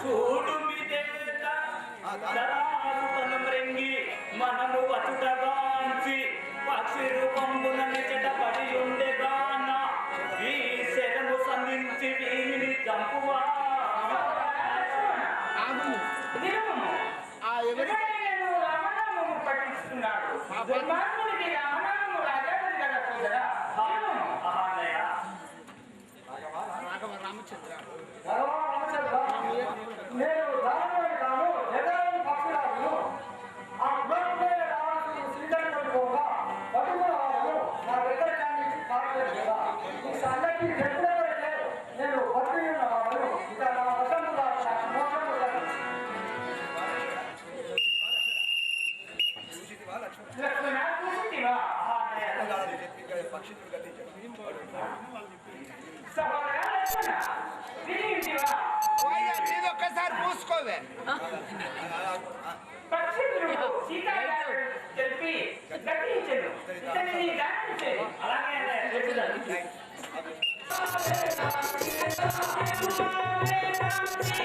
చూడు మిదేత దరాసుతనం రింగి మనము అచుటగాంచి పక్షి రూపంబున నిచట పడి ఉండేగాన ఈ శరము సంధించి వీనిని చంపువా పట్టిస్తున్నాడు దుర్మార్గునికి రామనామము రాజాపతి కదా సోదరా అన్నయ్య నేను దారుణమైన కాను ఎదాలను పక్షురాలను ఆ గుణమైన రావాల్సిన శ్రీధరుడు పోగా పట్టుకున్న వాళ్ళను నా దగ్గర కానీ కాకలేదు కదా ఈ సంగతి చెప్పినవరైతే నేను పట్టు ఉన్న వాళ్ళను ఇక నా వశము కాదు నాకు మోసము కాదు లక్ష్మణ చూసివా సహోదరా లక్ష్మణ వినింటివా ఒక్కసారి మూసుకోవే పక్షులు సీతాగారు తెలిపి గట్టించను ఇతనిని దాటించను అలాగే అన్నయ్య చెప్తున్నాను Thank you.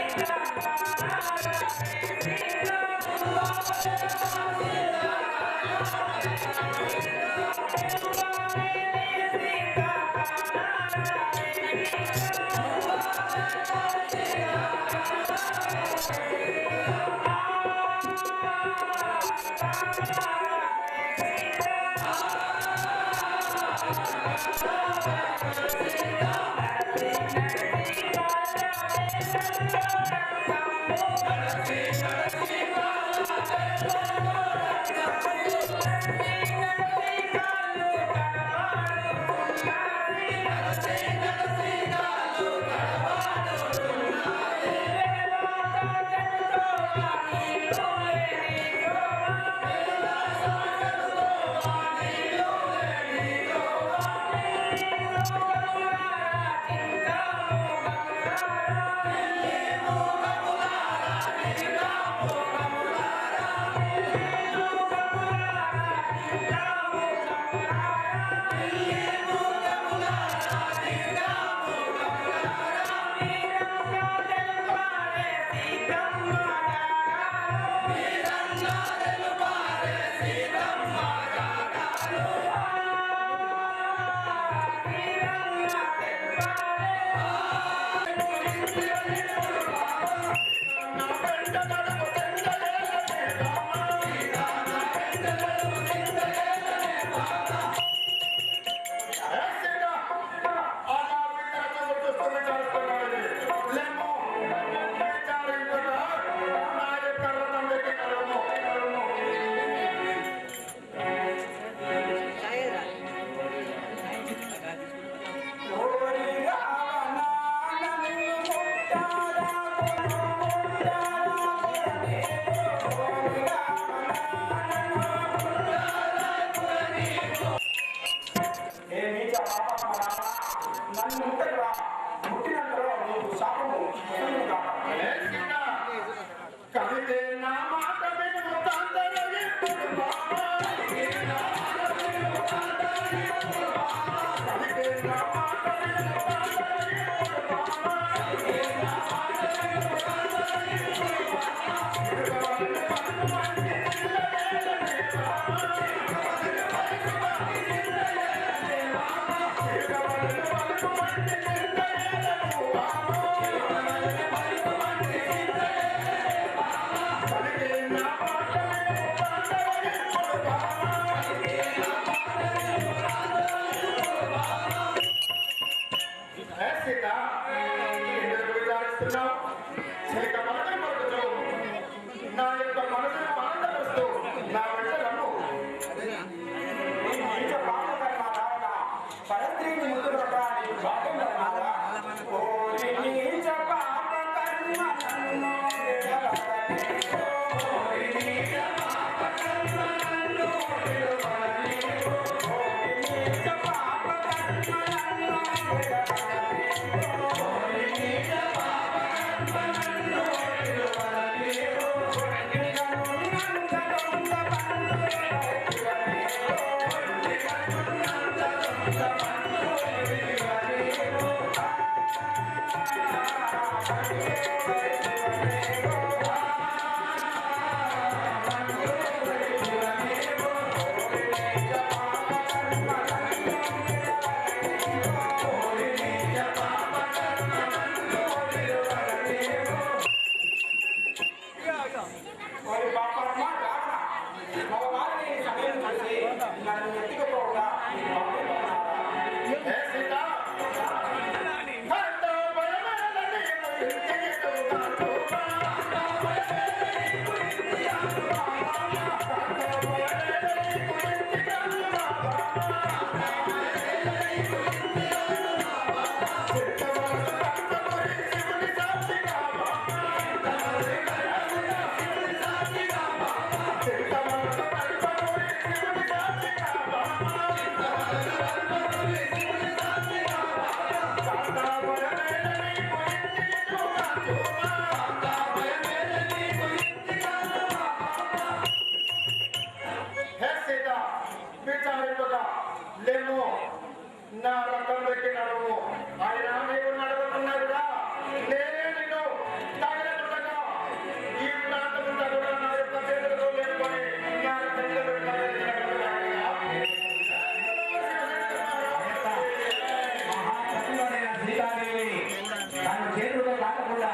నా రక్తం పెట్టి నడుము ఆయన నీవు నడవకున్నాడుగా నేనే నిన్ను తాగినట్టుగా ఈ ప్రాంతమంతా కూడా నా యొక్క చేతులతో లేకొని నా రక్తంలో మహాప్రతిభైన సీతాదేవి తన చేతుల్లో కాకుండా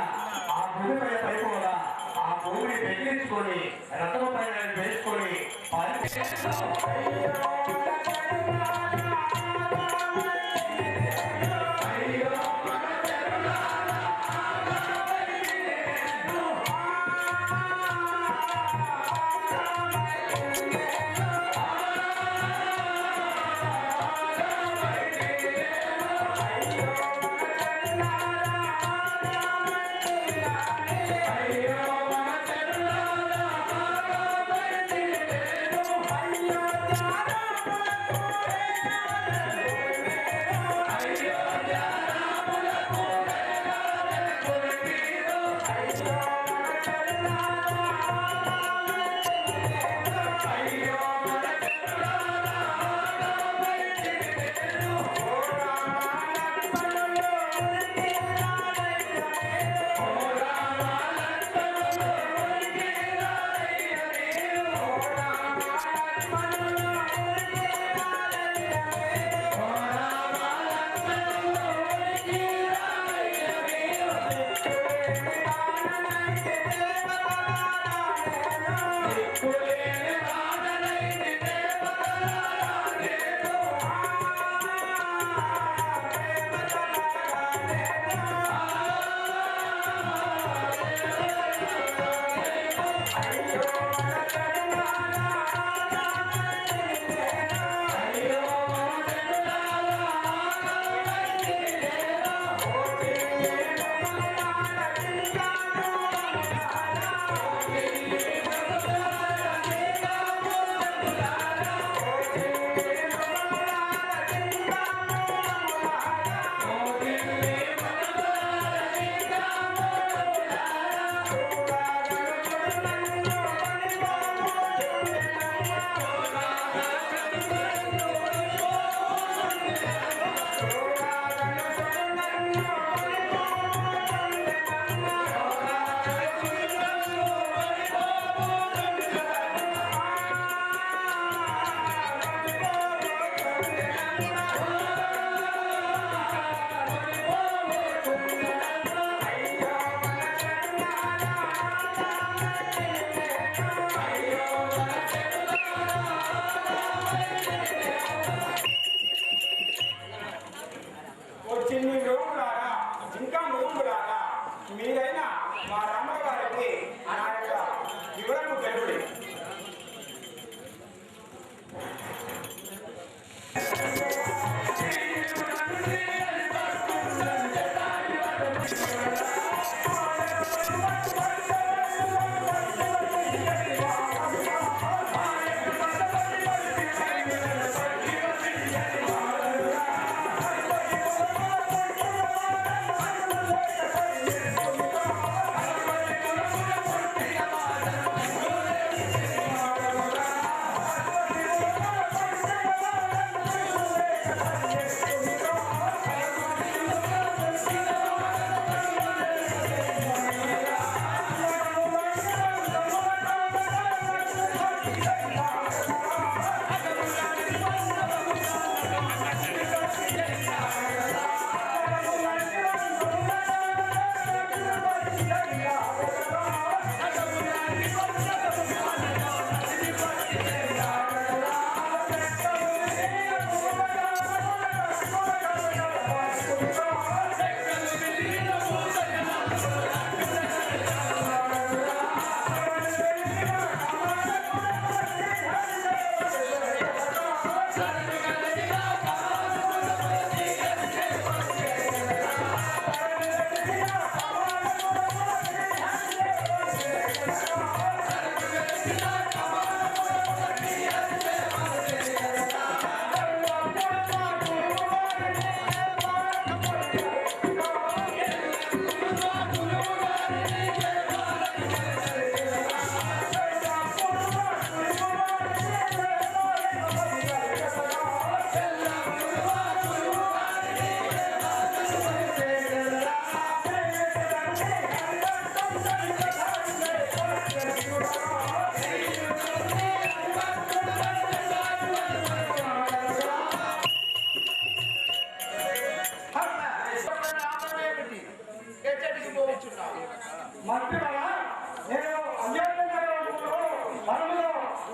ఆ భూమి పైన పడిపోగా ఆ భూమిని పెగిలించుకొని రథము పైన వేసుకొని అయ్యో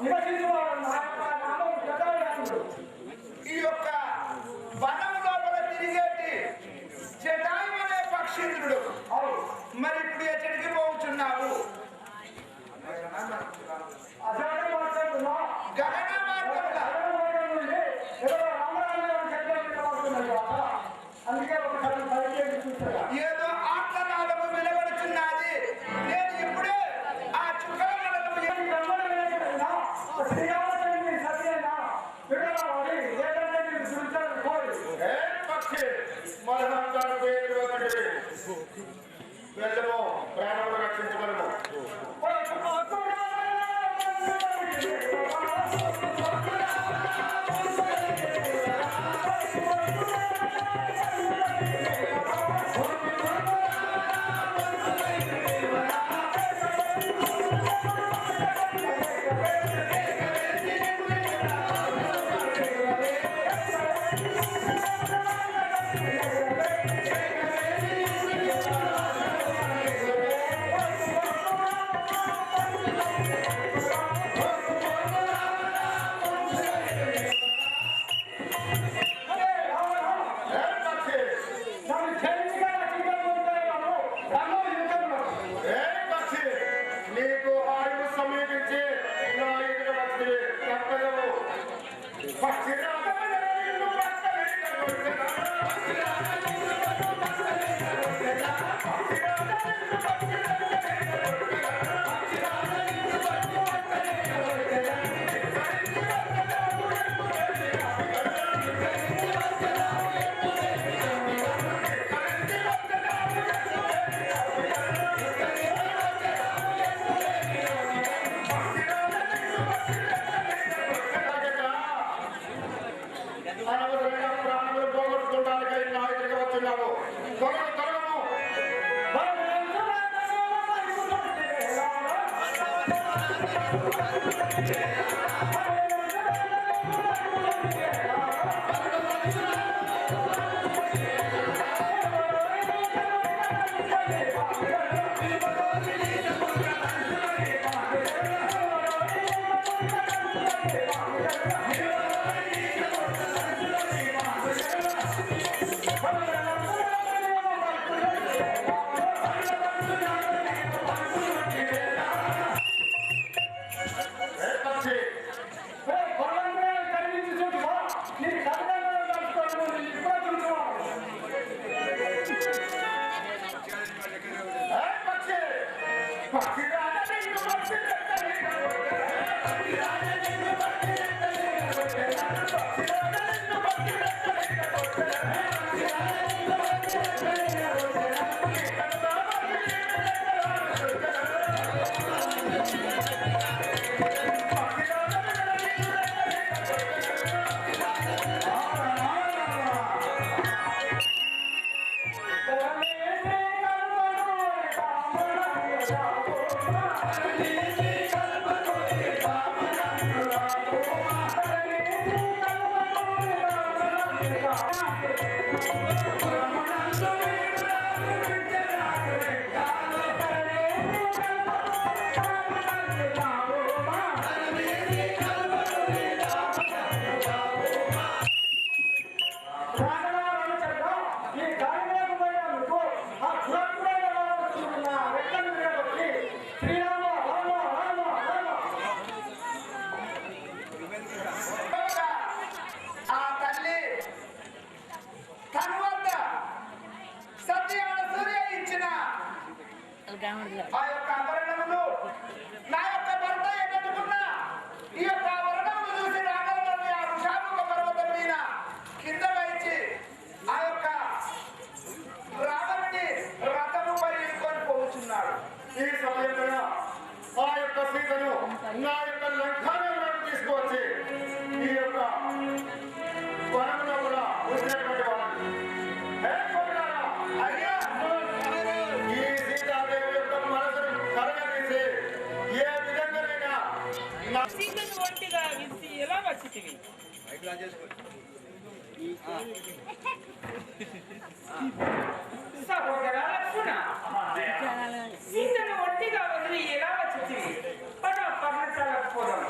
నివసించేవాడు నా యొక్క నామం జటాయుడు. ఈ యొక్క వనం లోపల తిరిగేటి జటాయు అనే పక్షీంద్రుడు. అవును. మరి ఇప్పుడు ఎక్కడికి పోతున్నావు? అసలు మాట్లాడుతున్నా గగన మార్గంలో. అందుకే ఒకసారి పరిచయం చూసారా ఏదో ఆత్మనాదము వినబడుతున్నది. నేను ఇప్పుడే ఆ చుక్కల మనము ఏ పక్షి మరణాంతాలు వేయగలిగినవి వెళ్ళము ప్రాణములు రక్షించగలము. నీకు ఆయువు సమీపించి నా ఎదుట వచ్చి తప్పదము. పక్షి అనవసరంగా ప్రాణములు పోగొట్టుకోవడానికి నా ఎదురుగా వచ్చున్నాము. త్వరము ఆ తల్లి తన వద్ద సత్యమైన సూర్య ఇచ్చిన ఆ యొక్క ఆభరణములు నా యొక్క భర్త ఎన్నుకున్న ఈ యొక్క ఆభరణములు చూసి రాగలని ఆ ఋషాముఖ పర్వతం మీద కింద వేచి ఆ యొక్క రావణుని రథము పై ఇరుకొని పోతున్నాడు. ఈ సమయంలో ఆ యొక్క సీతను నా యొక్క లంకానగరం తీసుకువచ్చి ఈ యొక్క వనంలో కూడా ఉంచినటువంటి వాడు. హే కొడుకారా, అయ్యా ఈ సీతాదేవి యొక్క మనసును కరగదీసి ఏ విధంగానైనా నా సీతను ఒంటిగా విడిచి ఎలా వచ్చితివి? సహోదర లక్ష్మణ, సీతను ఒంటిగా వదిలి ఎలా వచ్చింది? పర్ణశాలకు పోదాం.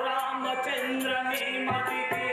రామచంద్ర నీ మదికి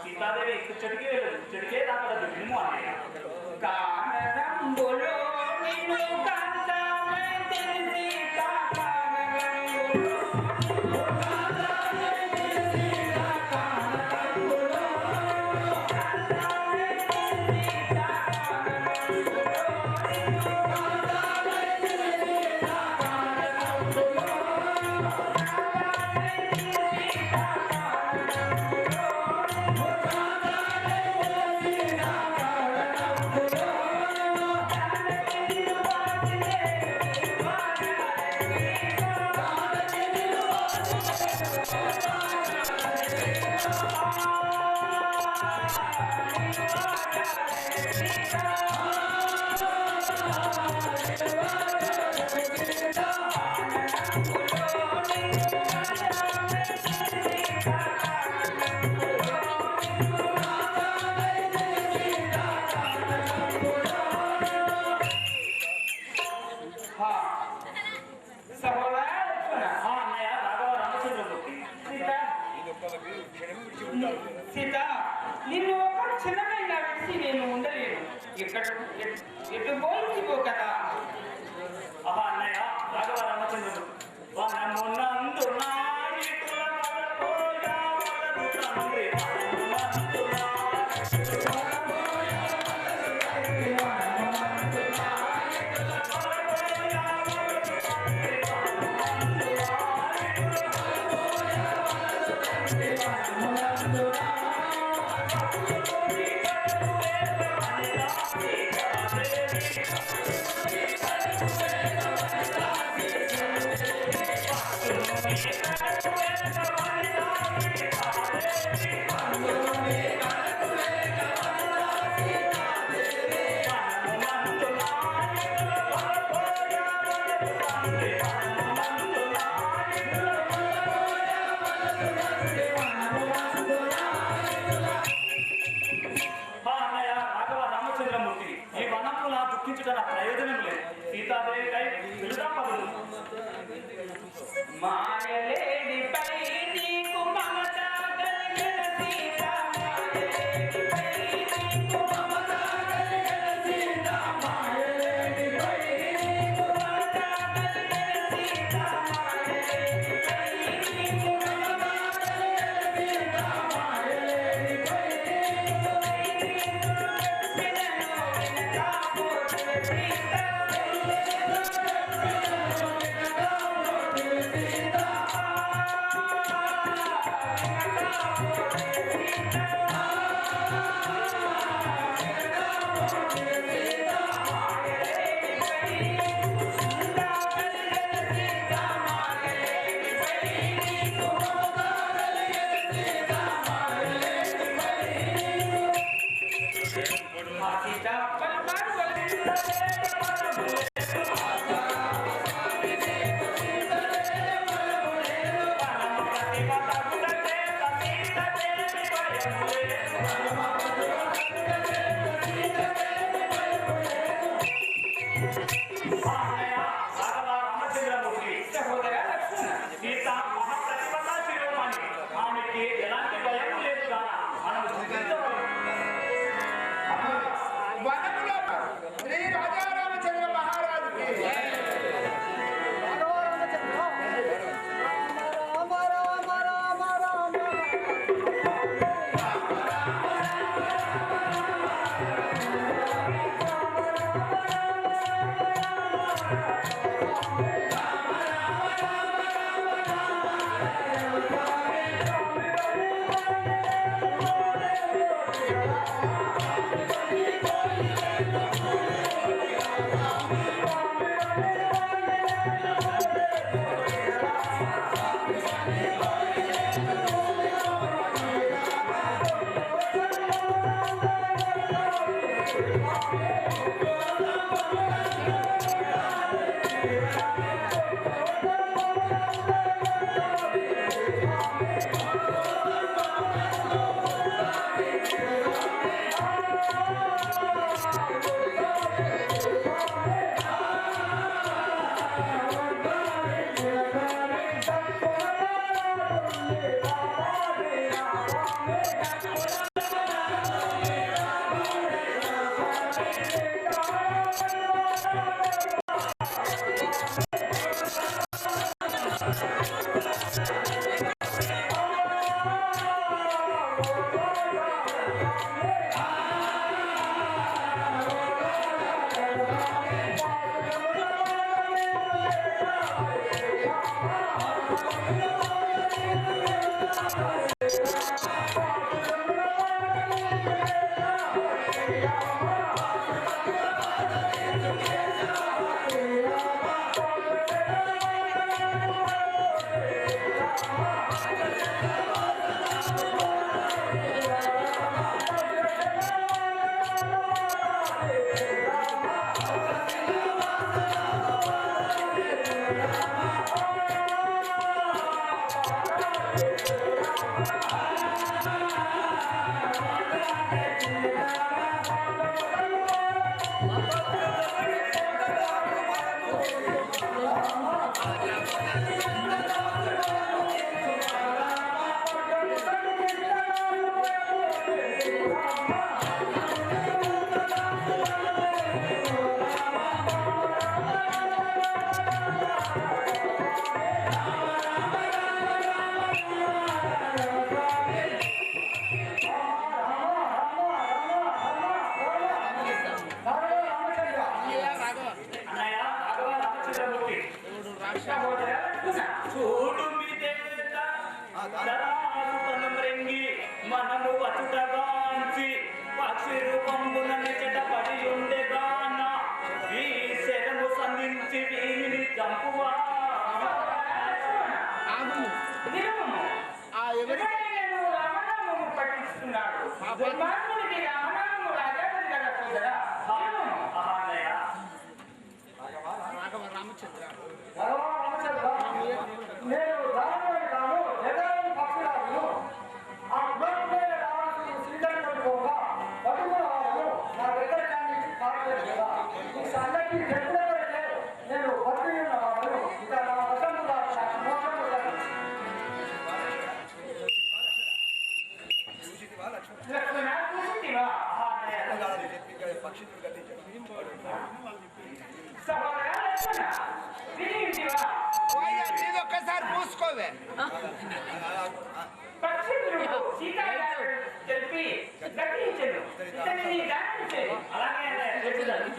సీతాదేవి చెడికే వెళ్ళదు, చెడికే దాకా వినుము అన్నయ్య. కారణంబులో నిన్ను కంటామై తెలిసి కారణంబులో సీత, నిన్ను ఒక క్షణమైన విడిచి నేను ఉండలేను. ఎటు పోయించిపో కదా. అన్నయ్య రాఘవ రామచంద్రుడు ప్రయోజనం లేదు. సీతాదేవికై పిలుదా పదులు మాయలేడిపై నీకు మమత కలిగిన సీత, మాయలేడిపై నీకు మమత కలిగిన సీత, మాయలేడిపై నీకు మమత కలిగిన సీత, మాయలేడిపై నీకు మమత కలిగిన సీత, మాయలేడిపై రామ అన్నయ్య రాఘవ రామచంద్రమూర్తి చూడు మిదేత దరాసుతనమ్రెంగి మనము అచుటగాంచి పక్షి రూపంబున నిజట పడి ఉండేగాన ఈ శరము సంధించి వీనిని చంపువా పట్టిస్తున్నాడు దుర్మార్గునికి రామనామము రాజాపతి కదా సోదరా అన్నయ్య నేను దారుణమైన కాను ఎదాని పక్షురాలను ఆ గుణమైన రావాల్సిన శ్రీధర్ కొట్టుకోగా పట్టుకున్న వాళ్ళను నా దగ్గర కానీ కాకలేదు కదా ఈ సంగతి చెప్పుకోవడంటే నేను పట్టు ఉన్న వాళ్ళను ఇక నా వసంత నాకు మోసం ఒక్కసారి పూసుకోవే తెలిపి దక్కించదు ఇతనిని దాటించదు అలాగే అన్నయ్య చెప్పుదాను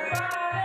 Bye.